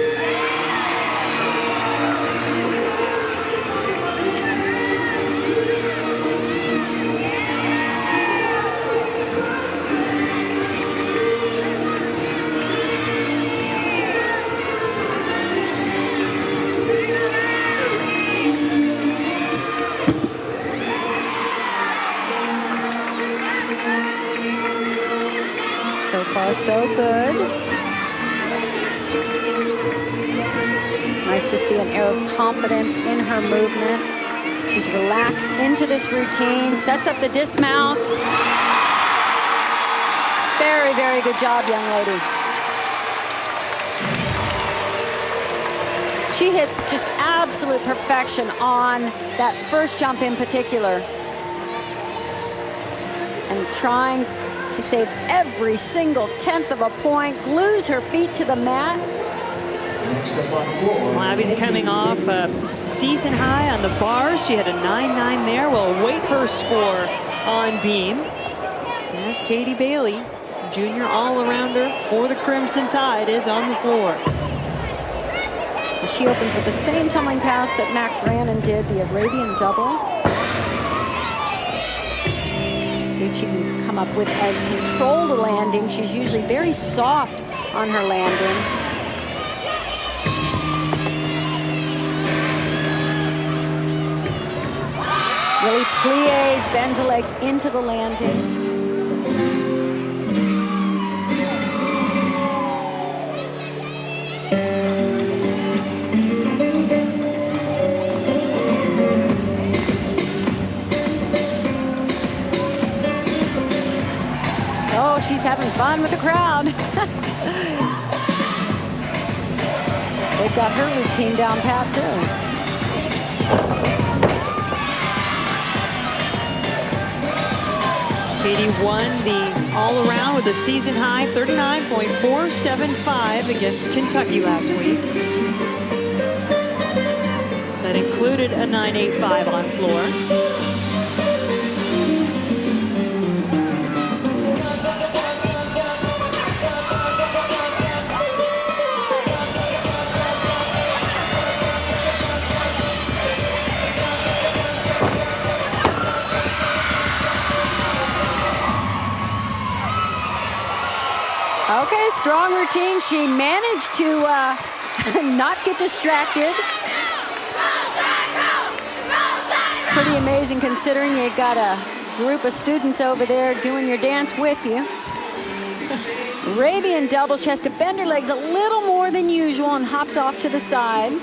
So far, so good. It's nice to see an air of confidence in her movement. She's relaxed into this routine, sets up the dismount. Very, very good job, young lady. She hits just absolute perfection on that first jump in particular. And trying to save every single tenth of a point, glues her feet to the mat. Next up on floor. Well, Abby's coming off a season high on the bars. She had a 9.9 there. We'll await her score on beam. As Katie Bailey, junior all-arounder for the Crimson Tide, is on the floor. She opens with the same tumbling pass that Mac Brannon did, the Arabian double. See if she can come up with as controlled a landing. She's usually very soft on her landing. Really plies, bends the legs into the landing. Oh, she's having fun with the crowd. They've got her routine down pat too. Katie won the all-around with a season-high 39.475 against Kentucky last week. That included a 9.85 on floor. Okay, strong routine. She managed to not get distracted. Pretty amazing considering you got a group of students over there doing your dance with you. Arabian double. She has to bend her legs a little more than usual and hopped off to the side.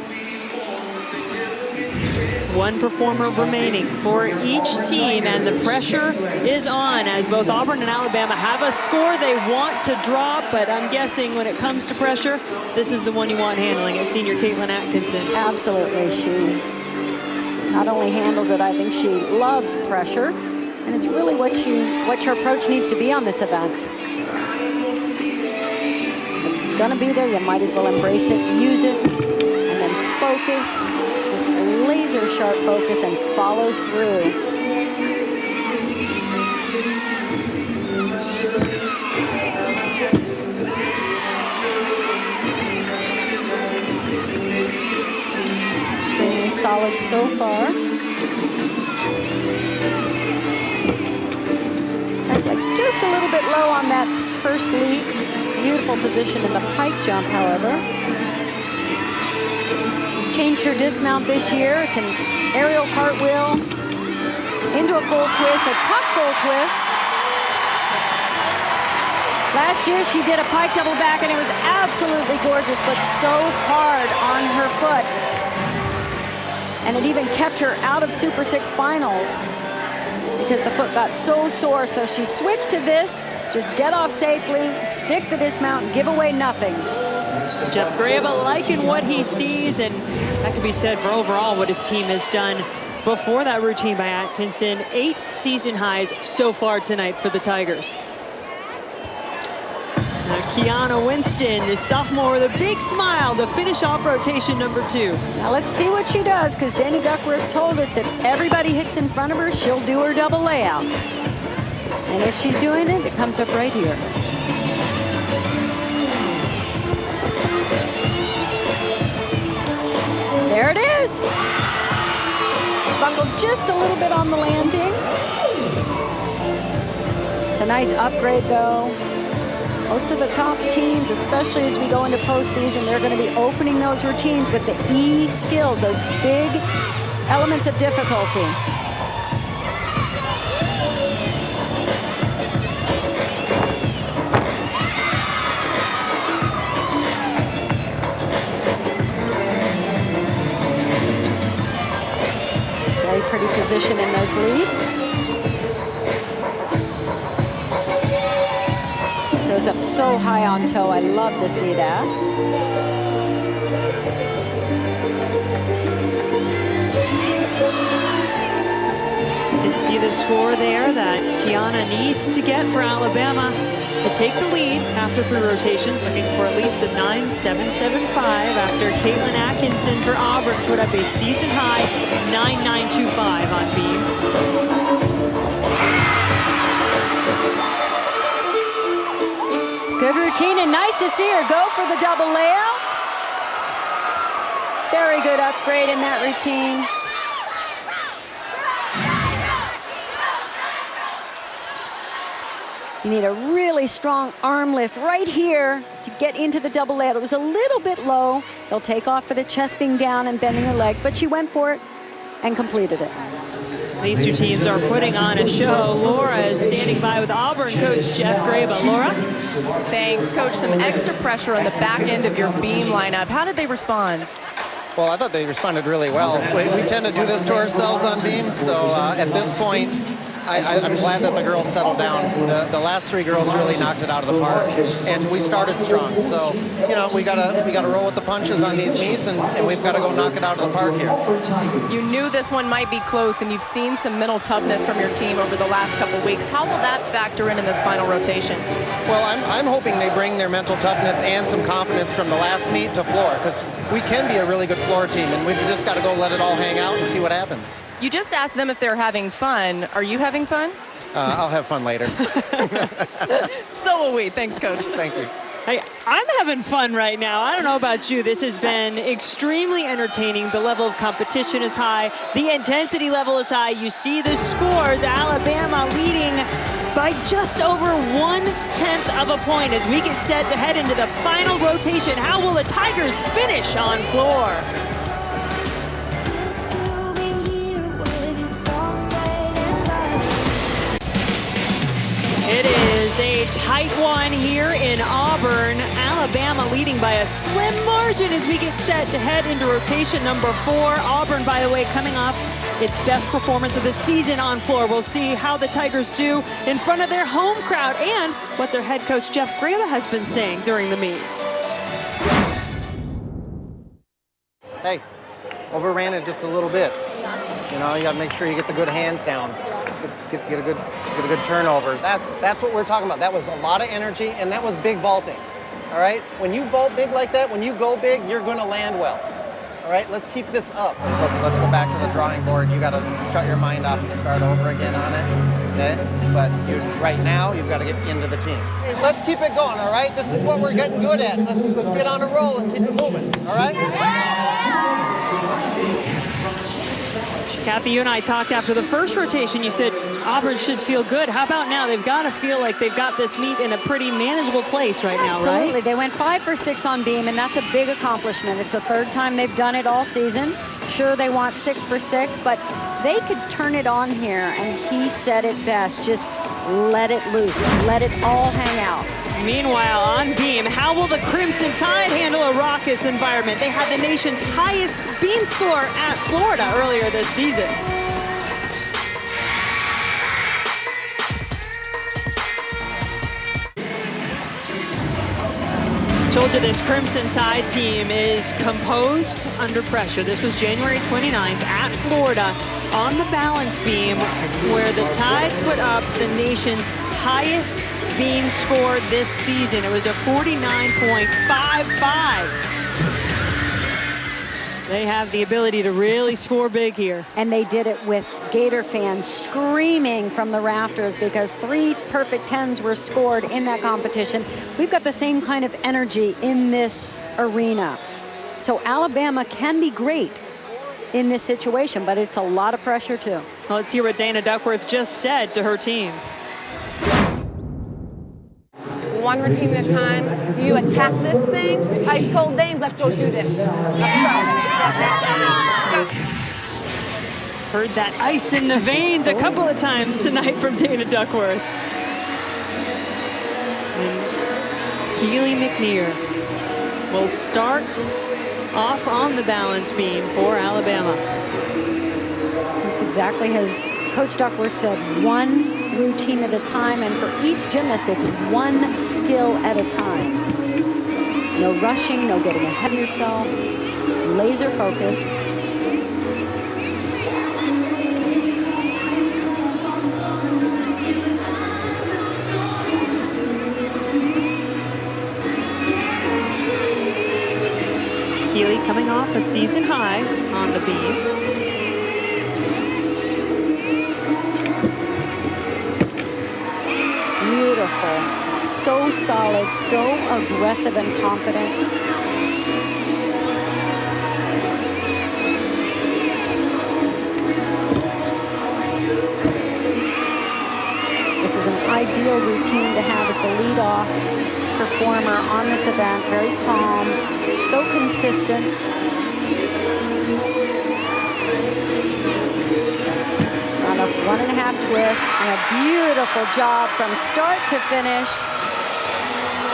One performer remaining for each team, and the pressure is on as both Auburn and Alabama have a score they want to drop, but I'm guessing when it comes to pressure, this is the one you want handling it, senior Caitlin Atkinson. Absolutely. She not only handles it, I think she loves pressure, and it's really what your approach needs to be on this event. It's gonna be there, you might as well embrace it, use it, and then focus. Just laser sharp focus and follow through. Extremely solid so far. That leg's just a little bit low on that first leap. Beautiful position in the pike jump, however. Changed her dismount this year. It's an aerial cartwheel into a full twist, a tough full twist. Last year she did a pike double back and it was absolutely gorgeous, but so hard on her foot. And it even kept her out of Super 6 finals because the foot got so sore. So she switched to this, just get off safely, stick the dismount, give away nothing. Jeff Grava liking what he sees, and that can be said for overall what his team has done before that routine by Atkinson. 8 season highs so far tonight for the Tigers. Kiana Winston, the sophomore with a big smile to finish off rotation number 2. Now let's see what she does, because Danny Duckworth told us if everybody hits in front of her, she'll do her double layout. And if she's doing it, it comes up right here. There it is. Buckled just a little bit on the landing. It's a nice upgrade though. Most of the top teams, especially as we go into postseason, they're going to be opening those routines with the E skills, those big elements of difficulty. Pretty position in those leaps. Goes up so high on toe. I love to see that. You can see the score there that Kiana needs to get for Alabama to take the lead after 3 rotations, looking for at least a 9.775 after Caitlin Atkinson for Auburn put up a season-high 9.925 on beam. Good routine, and nice to see her go for the double layout. Very good upgrade in that routine. You need a really strong arm lift right here to get into the double layout. It was a little bit low. They'll take off for the chest being down and bending her legs, but she went for it and completed it. These two teams are putting on a show. Laura is standing by with Auburn coach Jeff Graba. Laura? Thanks, Coach. Some extra pressure on the back end of your beam lineup. How did they respond? Well, I thought they responded really well. We tend to do this to ourselves on beams, so at this point, I'm glad that the girls settled down. The last 3 girls really knocked it out of the park, and we started strong. So, you know, we gotta roll with the punches on these meets, and we've got to go knock it out of the park here. You knew this one might be close, and you've seen some mental toughness from your team over the last couple weeks. How will that factor in this final rotation? Well, I'm hoping they bring their mental toughness and some confidence from the last meet to floor, because we can be a really good floor team, and we've just got to go let it all hang out and see what happens. You just asked them if they're having fun. Are you having fun? I'll have fun later. So will we. Thanks, Coach. Thank you. Hey, I'm having fun right now. I don't know about you. This has been extremely entertaining. The level of competition is high. The intensity level is high. You see the scores. Alabama leading by just over 1/10 of a point as we get set to head into the final rotation. How will the Tigers finish on floor? It is a tight one here in Auburn. Alabama leading by a slim margin as we get set to head into rotation number 4. Auburn, by the way, coming off its best performance of the season on floor. We'll see how the Tigers do in front of their home crowd and what their head coach Jeff Graba has been saying during the meet. Hey, overran it just a little bit. You know, you got to make sure you get the good hands down. Get a good turnover. That's what we're talking about. That was a lot of energy, and that was big vaulting. All right? When you vault big like that, when you go big, you're going to land well. All right? Let's keep this up. Let's go back to the drawing board. You got to shut your mind off and start over again on it. Okay? But right now, you've got to get into the team. Hey, let's keep it going. All right? This is what we're getting good at. Let's get on a roll and keep it moving. All right? Kathy, you and I talked after the first rotation. You said Auburn should feel good. How about now? They've got to feel like they've got this meet in a pretty manageable place right now, right? Absolutely. They went 5 for 6 on beam, and that's a big accomplishment. It's the 3rd time they've done it all season. Sure, they want 6 for 6, but they could turn it on here, and he said it best. Just let it loose. Let it all hang out. Meanwhile, on beam, how will the Crimson Tide handle a raucous environment? They had the nation's highest beam score at Florida earlier this season. Told you this Crimson Tide team is composed under pressure. This was January 29th at Florida on the balance beam, where the Tide put up the nation's highest beam score this season. It was a 49.55. They have the ability to really score big here. And they did it with Gator fans screaming from the rafters because 3 perfect 10s were scored in that competition. We've got the same kind of energy in this arena. So Alabama can be great in this situation, but it's a lot of pressure too. Well, let's hear what Dana Duckworth just said to her team. One routine at a time. You attack this thing. Ice cold Danes, let's go do this. Let's go. Heard that ice in the veins a couple of times tonight from Dana Duckworth. And Keely McNear will start off on the balance beam for Alabama. It's exactly as Coach Duckworth said, one routine at a time, and for each gymnast, it's one skill at a time. No rushing, no getting ahead of yourself, laser focus. Keeley coming off a season high on the beam. Beautiful, so solid, so aggressive and confident. This is an ideal routine to have as the lead-off performer on this event. Very calm, so consistent. On a 1.5 twist, and a beautiful job from start to finish.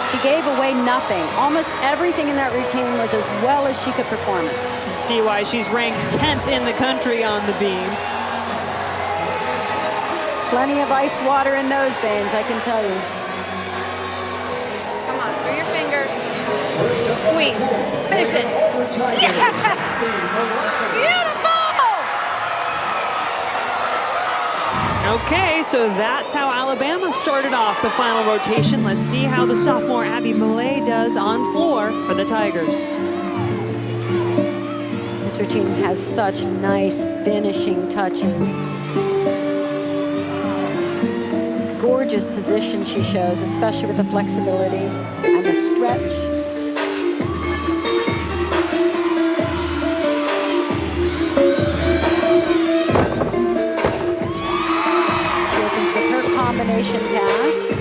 She gave away nothing. Almost everything in that routine was as well as she could perform it. See why she's ranked 10th in the country on the beam. Plenty of ice water in those veins, I can tell you. Come on, through your fingers. Squeeze. Finish it. Yes! Beautiful! Okay, so that's how Alabama started off the final rotation. Let's see how the sophomore Abby Millay does on floor for the Tigers. This routine has such nice finishing touches. Gorgeous position she shows, especially with the flexibility and the stretch. She opens with her combination pass.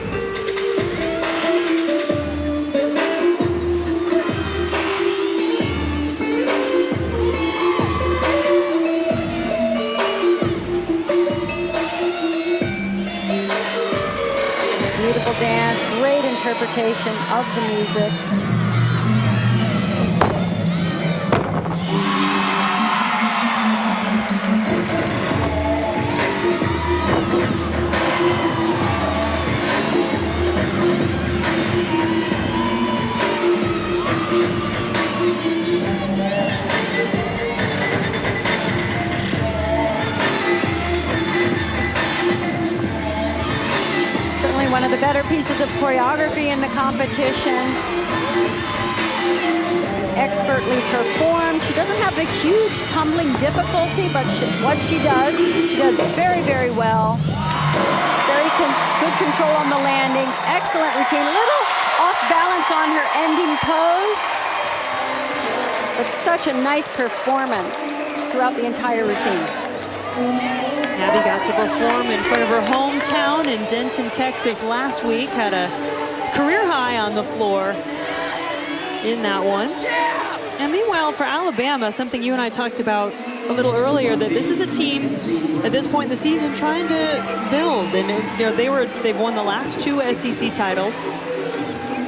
Beautiful dance, great interpretation of the music. One of the better pieces of choreography in the competition. Expertly performed. She doesn't have the huge tumbling difficulty, but what she does very, very well. Very good control on the landings. Excellent routine. A little off balance on her ending pose, but such a nice performance throughout the entire routine. Abby got to perform in front of her hometown in Denton, Texas last week. Had a career high on the floor in that one. And meanwhile, for Alabama, something you and I talked about a little earlier, that this is a team at this point in the season trying to build. And you know, they've won the last 2 SEC titles.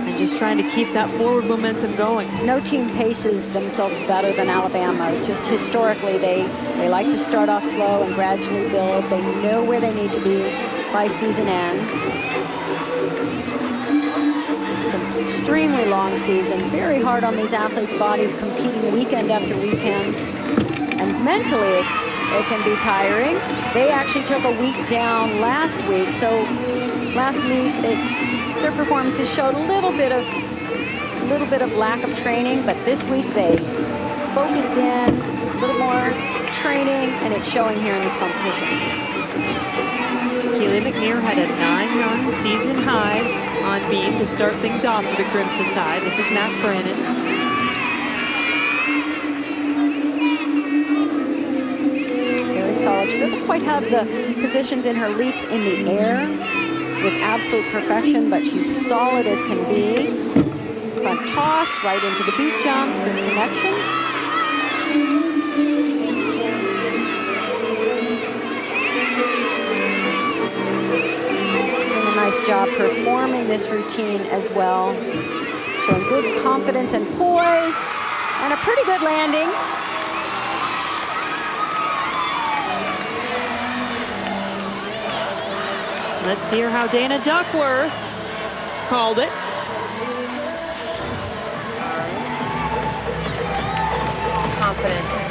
And just trying to keep that forward momentum going. No team paces themselves better than Alabama. Just historically, they like to start off slow and gradually build. They know where they need to be by season end. It's an extremely long season, very hard on these athletes' bodies, competing weekend after weekend. And mentally, it can be tiring. They actually took a week down last week, so last meet, their performances showed a little bit of lack of training, but this week they focused in, a little more training, and it's showing here in this competition. Keely McNear had a 9-run season high on beam to start things off for the Crimson Tide. This is Matt Brannon. Very solid. She doesn't quite have the positions in her leaps in the air with absolute perfection, but she's solid as can be. Front toss, right into the beat jump, good connection. Doing a nice job performing this routine as well. Showing good confidence and poise, and a pretty good landing. Let's hear how Dana Duckworth called it. Confidence.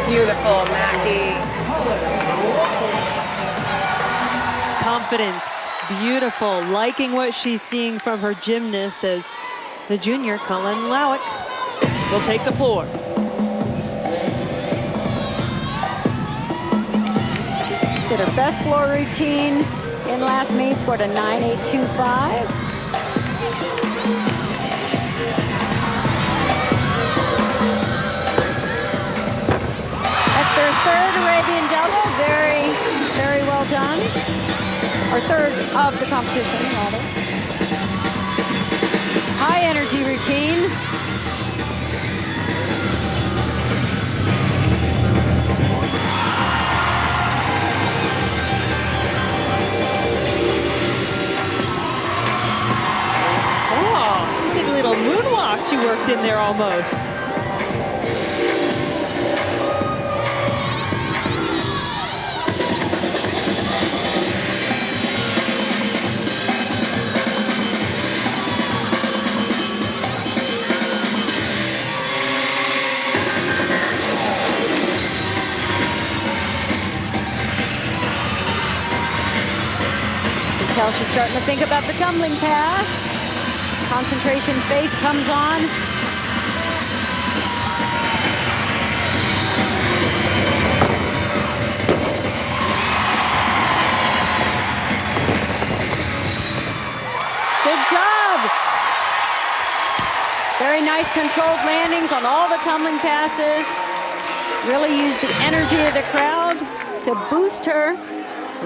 Beautiful, Mackie. Confidence, beautiful. Liking what she's seeing from her gymnast as the junior, Cullen Lowick, will take the floor. Did her best floor routine in last meet, scored a 9.825. That's their third Arabian double. Very, very well done. Or third of the competition, rather. High energy routine. Little moonwalk she worked in there almost. You can tell she's starting to think about the tumbling pass. Concentration face comes on. Good job. Very nice controlled landings on all the tumbling passes. Really used the energy of the crowd to boost her.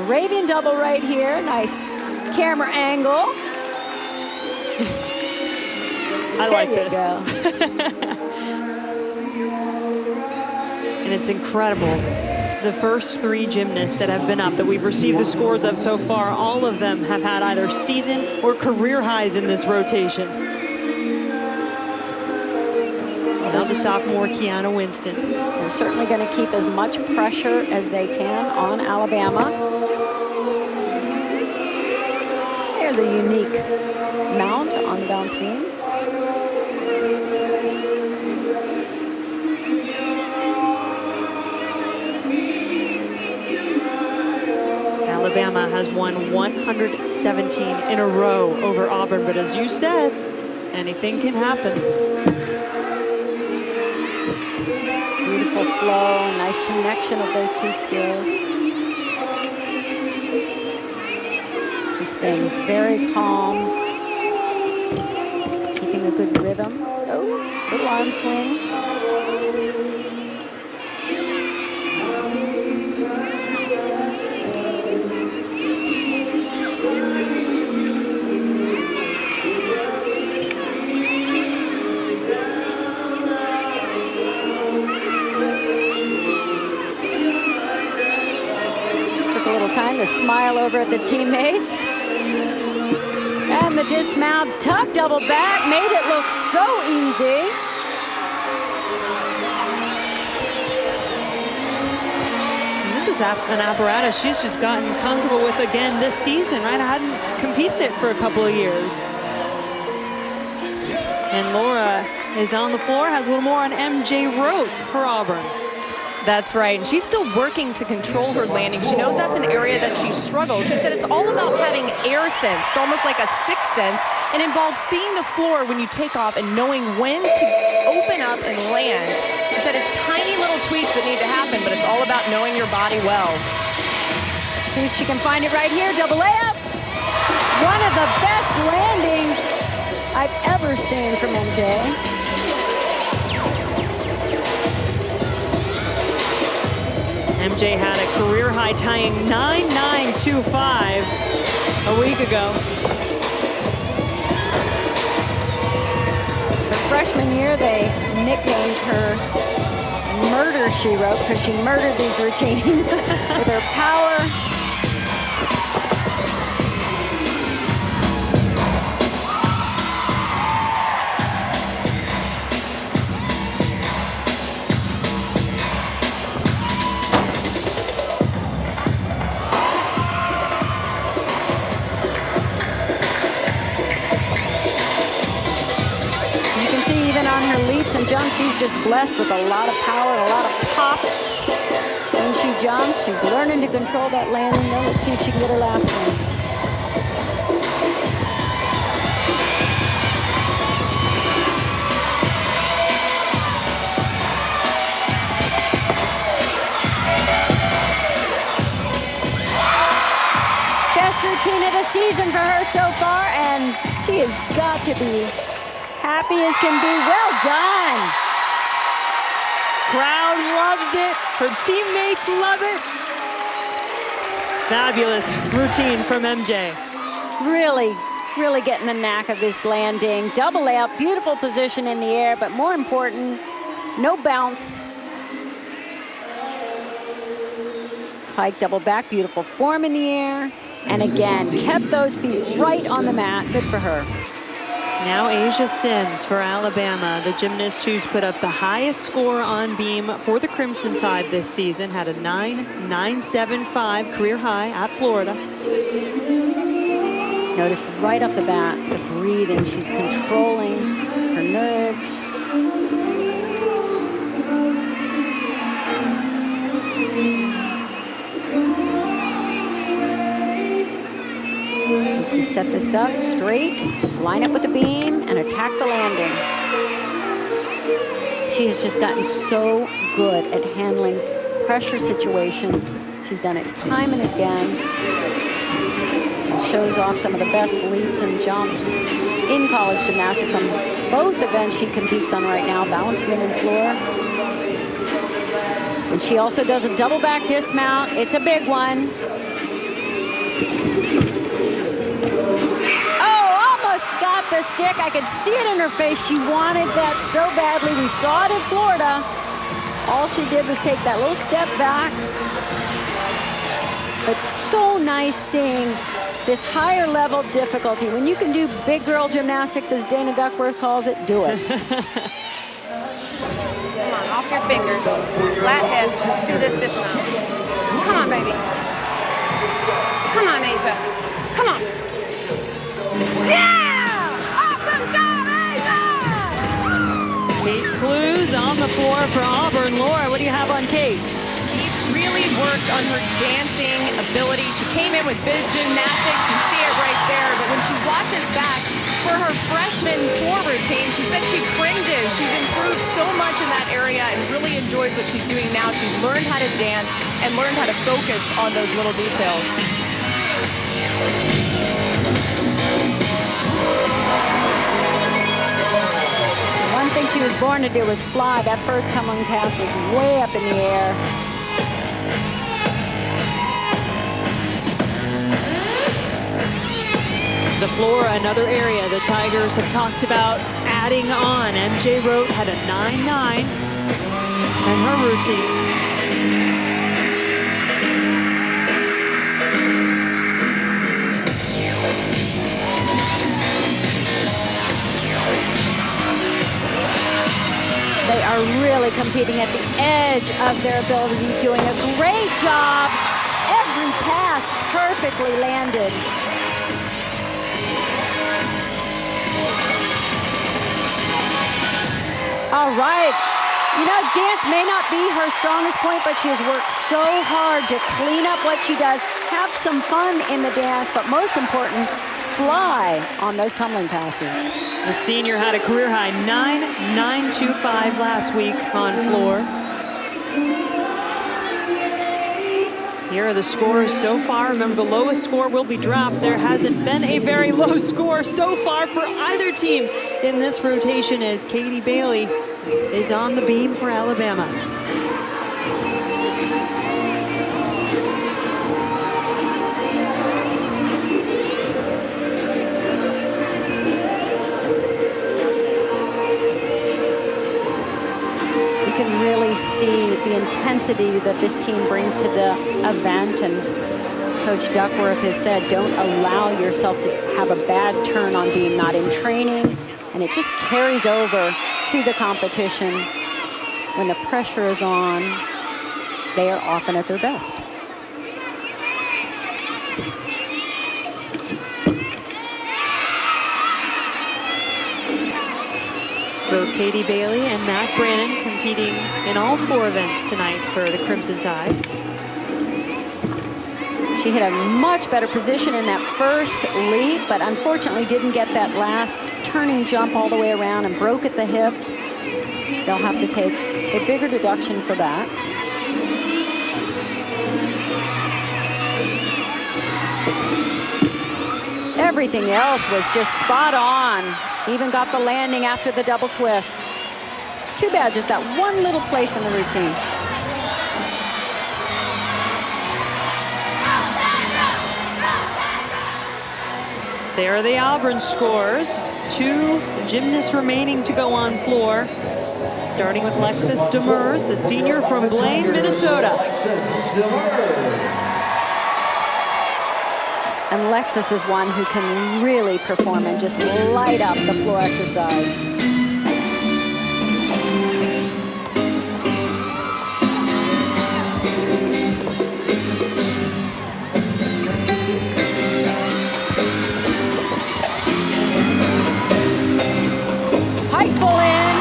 Arabian double right here. Nice camera angle. I like this. Go. And it's incredible. The first three gymnasts that have been up that we've received the scores of so far, all of them have had either season or career highs in this rotation. Now the sophomore, Kiana Winston. They're certainly going to keep as much pressure as they can on Alabama. There's a unique mount on the balance beam. Alabama has won 117 in a row over Auburn, but as you said, anything can happen. Beautiful flow, nice connection of those two skills. She's staying very calm, keeping a good rhythm. Oh, little arm swing. Time to smile over at the teammates. And the dismount, tuck, double back, made it look so easy. And this is an apparatus she's just gotten comfortable with again this season, right? I hadn't competed it for a couple of years. And Laura is on the floor, has a little more on MJ Rote for Auburn. That's right, and she's still working to control her landing. She knows that's an area that she struggles. She said it's all about having air sense. It's almost like a sixth sense, and involves seeing the floor when you take off and knowing when to open up and land. She said it's tiny little tweaks that need to happen, but it's all about knowing your body well. Let's see if she can find it right here. Double layup. One of the best landings I've ever seen from MJ. MJ had a career high tying 9.925 a week ago. Her freshman year, they nicknamed her Murder, She Wrote, because she murdered these routines with her power. handstand jump. She's just blessed with a lot of power, a lot of pop when she jumps. She's learning to control that landing. Now let's see if she can get her last one. Routine of the season for her so far, and she has got to be happy as can be. Well done. Crowd loves it. Her teammates love it. Fabulous routine from MJ. Really getting the knack of this landing. Double layup, beautiful position in the air, but more important, no bounce. Pike double back, beautiful form in the air. And again, kept those feet right on the mat. Good for her. Now Asia Sims for Alabama, the gymnast who's put up the highest score on beam for the Crimson Tide this season, had a 9.975 career high at Florida. Notice right off the bat, the breathing. She's controlling her nerves. To set this up straight, line up with the beam, and attack the landing. She has just gotten so good at handling pressure situations. She's done it time and again. And shows off some of the best leaps and jumps in college gymnastics on both events she competes on right now, balance beam and floor. And she also does a double back dismount. It's a big one. Got the stick. I could see it in her face. She wanted that so badly. We saw it in Florida. All she did was take that little step back. But so nice seeing this higher level of difficulty. When you can do big girl gymnastics, as Dana Duckworth calls it, do it. Come on, off your fingers. Flat heads. Do this dismount. Come on, baby. Come on, Asia. Come on. Yeah! Kate Clues on the floor for Auburn. Laura, what do you have on Kate? Kate's really worked on her dancing ability. She came in with big gymnastics. You see it right there. But when she watches back for her freshman floor routine, she said she cringes. She's improved so much in that area and really enjoys what she's doing now. She's learned how to dance and learned how to focus on those little details. One thing she was born to do was fly. That first tumbling pass was way up in the air. The floor, another area the Tigers have talked about adding on. MJ Rote had a 9.9 in her routine. They are really competing at the edge of their ability, doing a great job. Every pass perfectly landed. All right. You know, dance may not be her strongest point, but she has worked so hard to clean up what she does, have some fun in the dance, but most important, fly on those tumbling passes. The senior had a career high 9.925 last week on floor. Here are the scores so far. Remember, the lowest score will be dropped. There hasn't been a very low score so far for either team in this rotation, as Katie Bailey is on the beam for Alabama. You can really see the intensity that this team brings to the event, and Coach Duckworth has said, don't allow yourself to have a bad turn on beam, not in training, and it just carries over to the competition. When the pressure is on, they are often at their best. both Katie Bailey and Matt Brannon competing in all 4 events tonight for the Crimson Tide. She had a much better position in that first leap, but unfortunately didn't get that last turning jump all the way around and broke at the hips. They'll have to take a bigger deduction for that. Everything else was just spot on. Even got the landing after the double twist. Too bad, just that one little place in the routine. There are the Auburn scores. 2 gymnasts remaining to go on floor. Starting with Lexus Demers, a senior from Blaine, Minnesota. And Lexus is one who can really perform and just light up the floor exercise. Pike full in.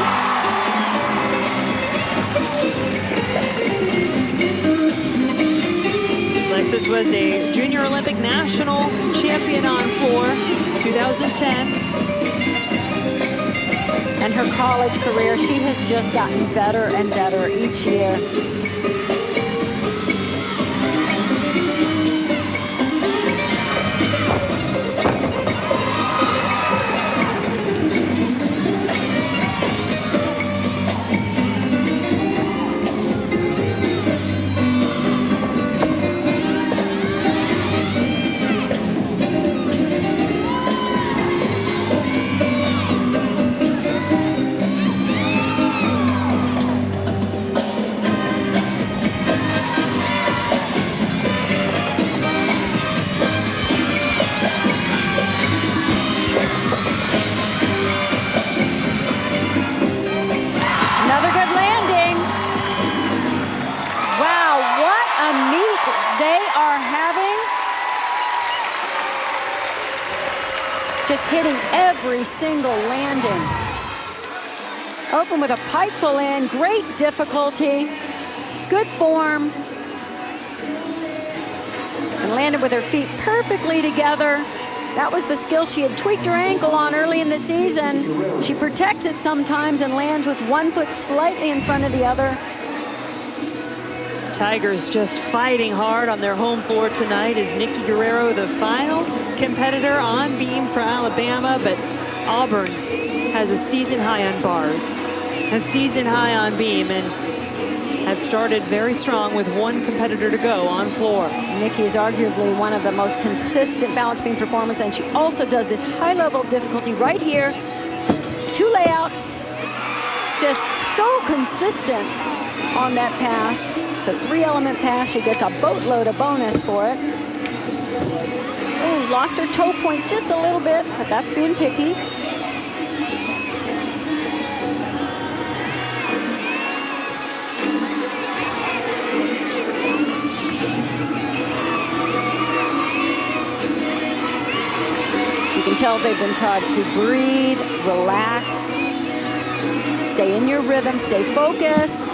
Lexus was a junior Olympic national champion on floor, 2010. And her college career, she has just gotten better and better each year. Just hitting every single landing. Open with a pike full in, great difficulty, good form. And landed with her feet perfectly together. That was the skill she had tweaked her ankle on early in the season. She protects it sometimes and lands with one foot slightly in front of the other. Tigers just fighting hard on their home floor tonight. Is Nikki Guerrero the final competitor on beam for Alabama, but Auburn has a season high on bars, a season high on beam, and have started very strong with one competitor to go on floor. Nikki is arguably one of the most consistent balance beam performers, and she also does this high level of difficulty right here. 2 layouts, just so consistent on that pass. It's a 3-element pass. She gets a boatload of bonus for it. Oh, lost her toe point just a little bit, but that's being picky. You can tell they've been taught to breathe, relax, stay in your rhythm, stay focused.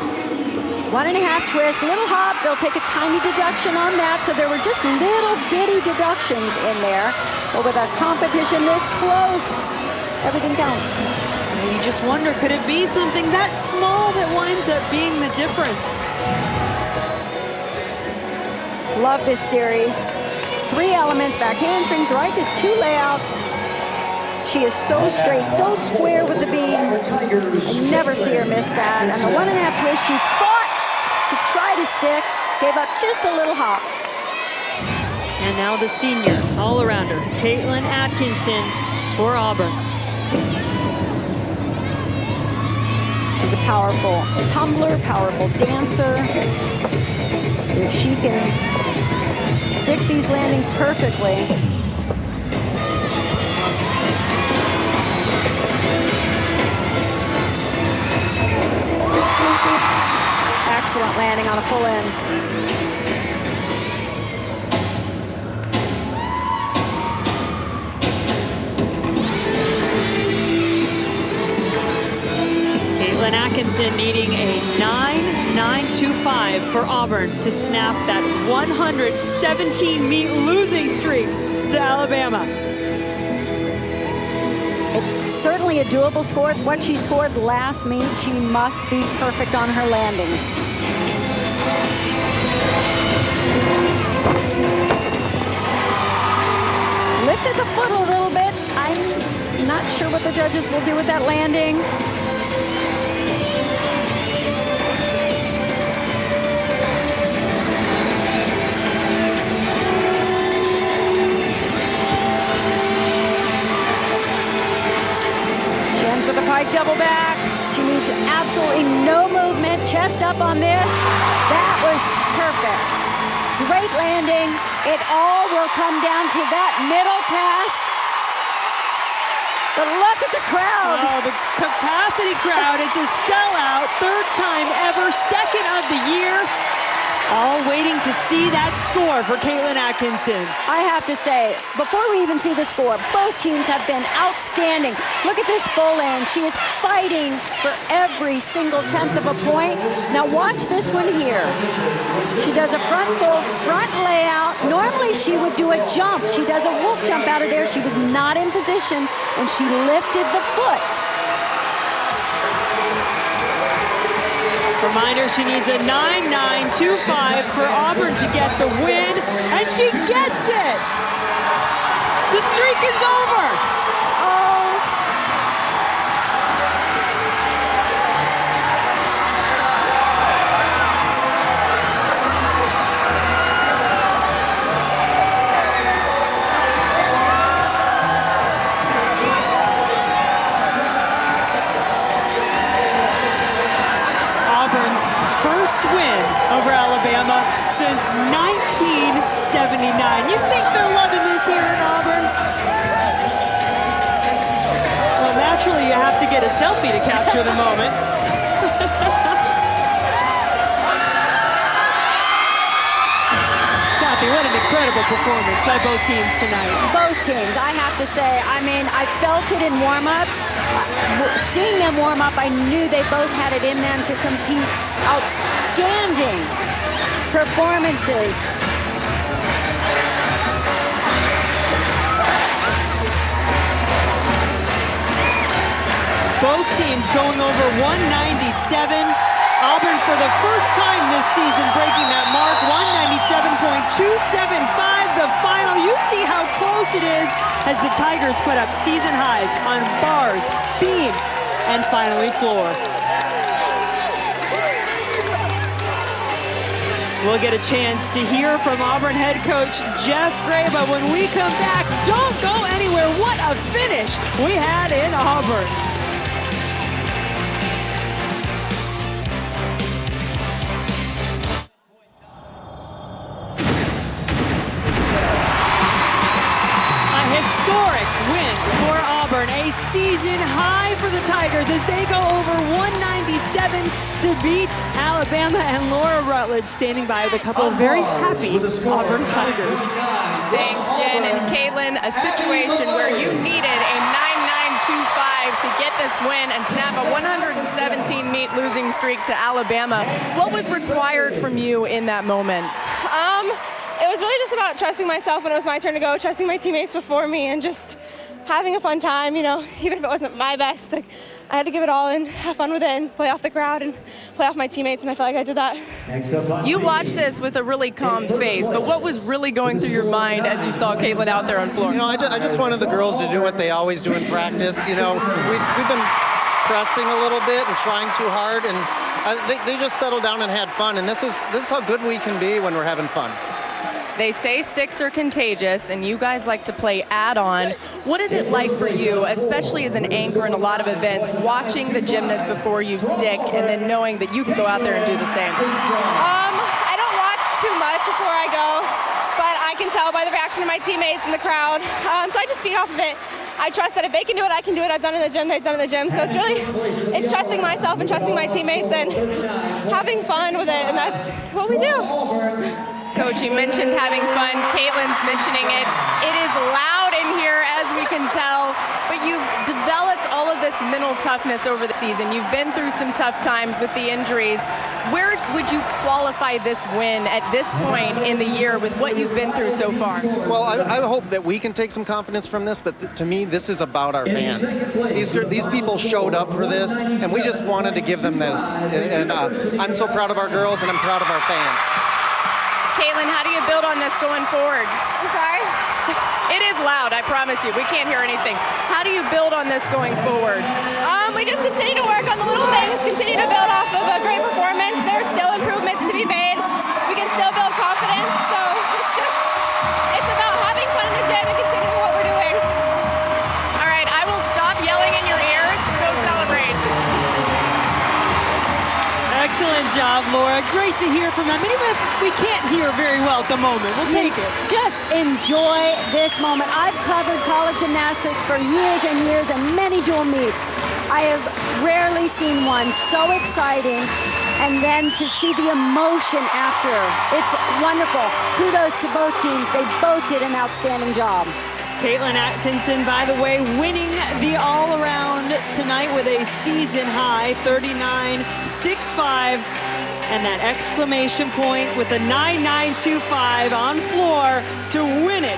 1.5 twist, little hop. They'll take a tiny deduction on that. So there were just little bitty deductions in there. But with a competition this close, everything counts. And you just wonder, could it be something that small that winds up being the difference? Love this series. 3 elements, back handsprings, right to 2 layouts. She is so straight, so square with the beam. I never see her miss that. And the 1.5 twist, she fought to try to stick, gave up just a little hop. And now the senior, all-arounder, Caitlin Atkinson for Auburn. She's a powerful tumbler, powerful dancer. If she can stick these landings perfectly, excellent landing on a full in. Atkinson needing a 9.925 for Auburn to snap that 117-meet losing streak to Alabama. It's certainly a doable score. It's what she scored last meet. She must be perfect on her landings. Lifted the foot a little bit. I'm not sure what the judges will do with that landing. She ends with a pike double back. She needs absolutely no movement. Chest up on this. That was perfect. Great landing. It all will come down to that middle pass. But look at the crowd. Oh, the capacity crowd. It's a sellout. Third time ever. Second of the year. All waiting to see that score for Caitlin Atkinson. I have to say, before we even see the score, both teams have been outstanding. Look at this full land. She is fighting for every single tenth of a point. Now watch this one here. She does a front full, front layout. Normally she would do a jump. She does a wolf jump out of there. She was not in position, and she lifted the foot. Reminder, she needs a 9.925 for Auburn to get the win, and she gets it! The streak is over! Oh. Auburn's first win over Alabama since 1979. You think they're loving this here in Auburn? Well, naturally, you have to get a selfie to capture the moment. Kathy, what an incredible performance by both teams tonight. Both teams, I have to say. I mean, I felt it in warm-ups. Seeing them warm up, I knew they both had it in them to compete. Outstanding performances. Both teams going over 197. Auburn for the first time this season breaking that mark, 197.275, the final. You see how close it is as the Tigers put up season highs on bars, beam, and finally floor. We'll get a chance to hear from Auburn head coach Jeff Graba when we come back. Don't go anywhere. What a finish we had in Auburn. Historic win for Auburn, a season high for the Tigers as they go over 197 to beat Alabama, and Laura Rutledge standing by with a couple of very happy Auburn Tigers. Thanks, Jen and Caitlin. A situation where you needed a 9.925 to get this win and snap a 117-meet losing streak to Alabama. What was required from you in that moment? It was really just about trusting myself when it was my turn to go, trusting my teammates before me, and just having a fun time, you know, even if it wasn't my best. Like, I had to give it all and have fun with it and play off the crowd and play off my teammates, and I feel like I did that. You watched this with a really calm face, but what was really going through your mind as you saw Caitlin out there on floor? You know, I just wanted the girls to do what they always do in practice. You know, we've been pressing a little bit and trying too hard, and they just settled down and had fun, and this is how good we can be when we're having fun. They say sticks are contagious, and you guys like to play add-on. What is it like for you, especially as an anchor in a lot of events, watching the gymnasts before you stick and then knowing that you can go out there and do the same? I don't watch too much before I go, but I can tell by the reaction of my teammates and the crowd. So I just feed off of it. I trust that if they can do it, I can do it. I've done it in the gym, they've done it in the gym. So it's trusting myself and trusting my teammates and just having fun with it, and that's what we do. Coach, you mentioned having fun. Caitlin's mentioning it. It is loud in here as we can tell. But you've developed all of this mental toughness over the season. You've been through some tough times with the injuries. Where would you qualify this win at this point in the year with what you've been through so far? Well, I hope that we can take some confidence from this, but to me, this is about our fans. These people showed up for this, and we just wanted to give them this. And I'm so proud of our girls, and I'm proud of our fans. Caitlin, how do you build on this going forward? I'm sorry? It is loud, I promise you. We can't hear anything. How do you build on this going forward? We just continue to work on the little things, continue to build off of a great performance. There's still improvements to be made. We can still build confidence. So it's about having fun in the gym and continuing what we're doing. All right, I will stop yelling in your ears. Go celebrate. Excellent job, Laura. Great to hear from them. And even if we can't hear very well at the moment, we'll take it. Just enjoy this moment. I've covered college gymnastics for years and years and many dual meets. I have rarely seen one so exciting, and then to see the emotion after. It's wonderful. Kudos to both teams. They both did an outstanding job. Caitlin Atkinson, by the way, winning the all-around tonight with a season-high 39.65, and that exclamation point with a 9.925 on floor to win it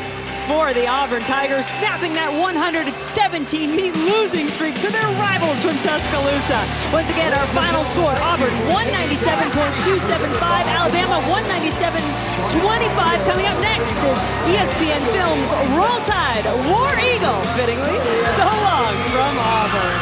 for the Auburn Tigers, snapping that 117-meet losing streak to their rivals from Tuscaloosa. Once again, our final score, Auburn 197.275, Alabama 197.25. Coming up next, it's ESPN Films Roll Tide, War Eagle, fittingly, so long from Auburn.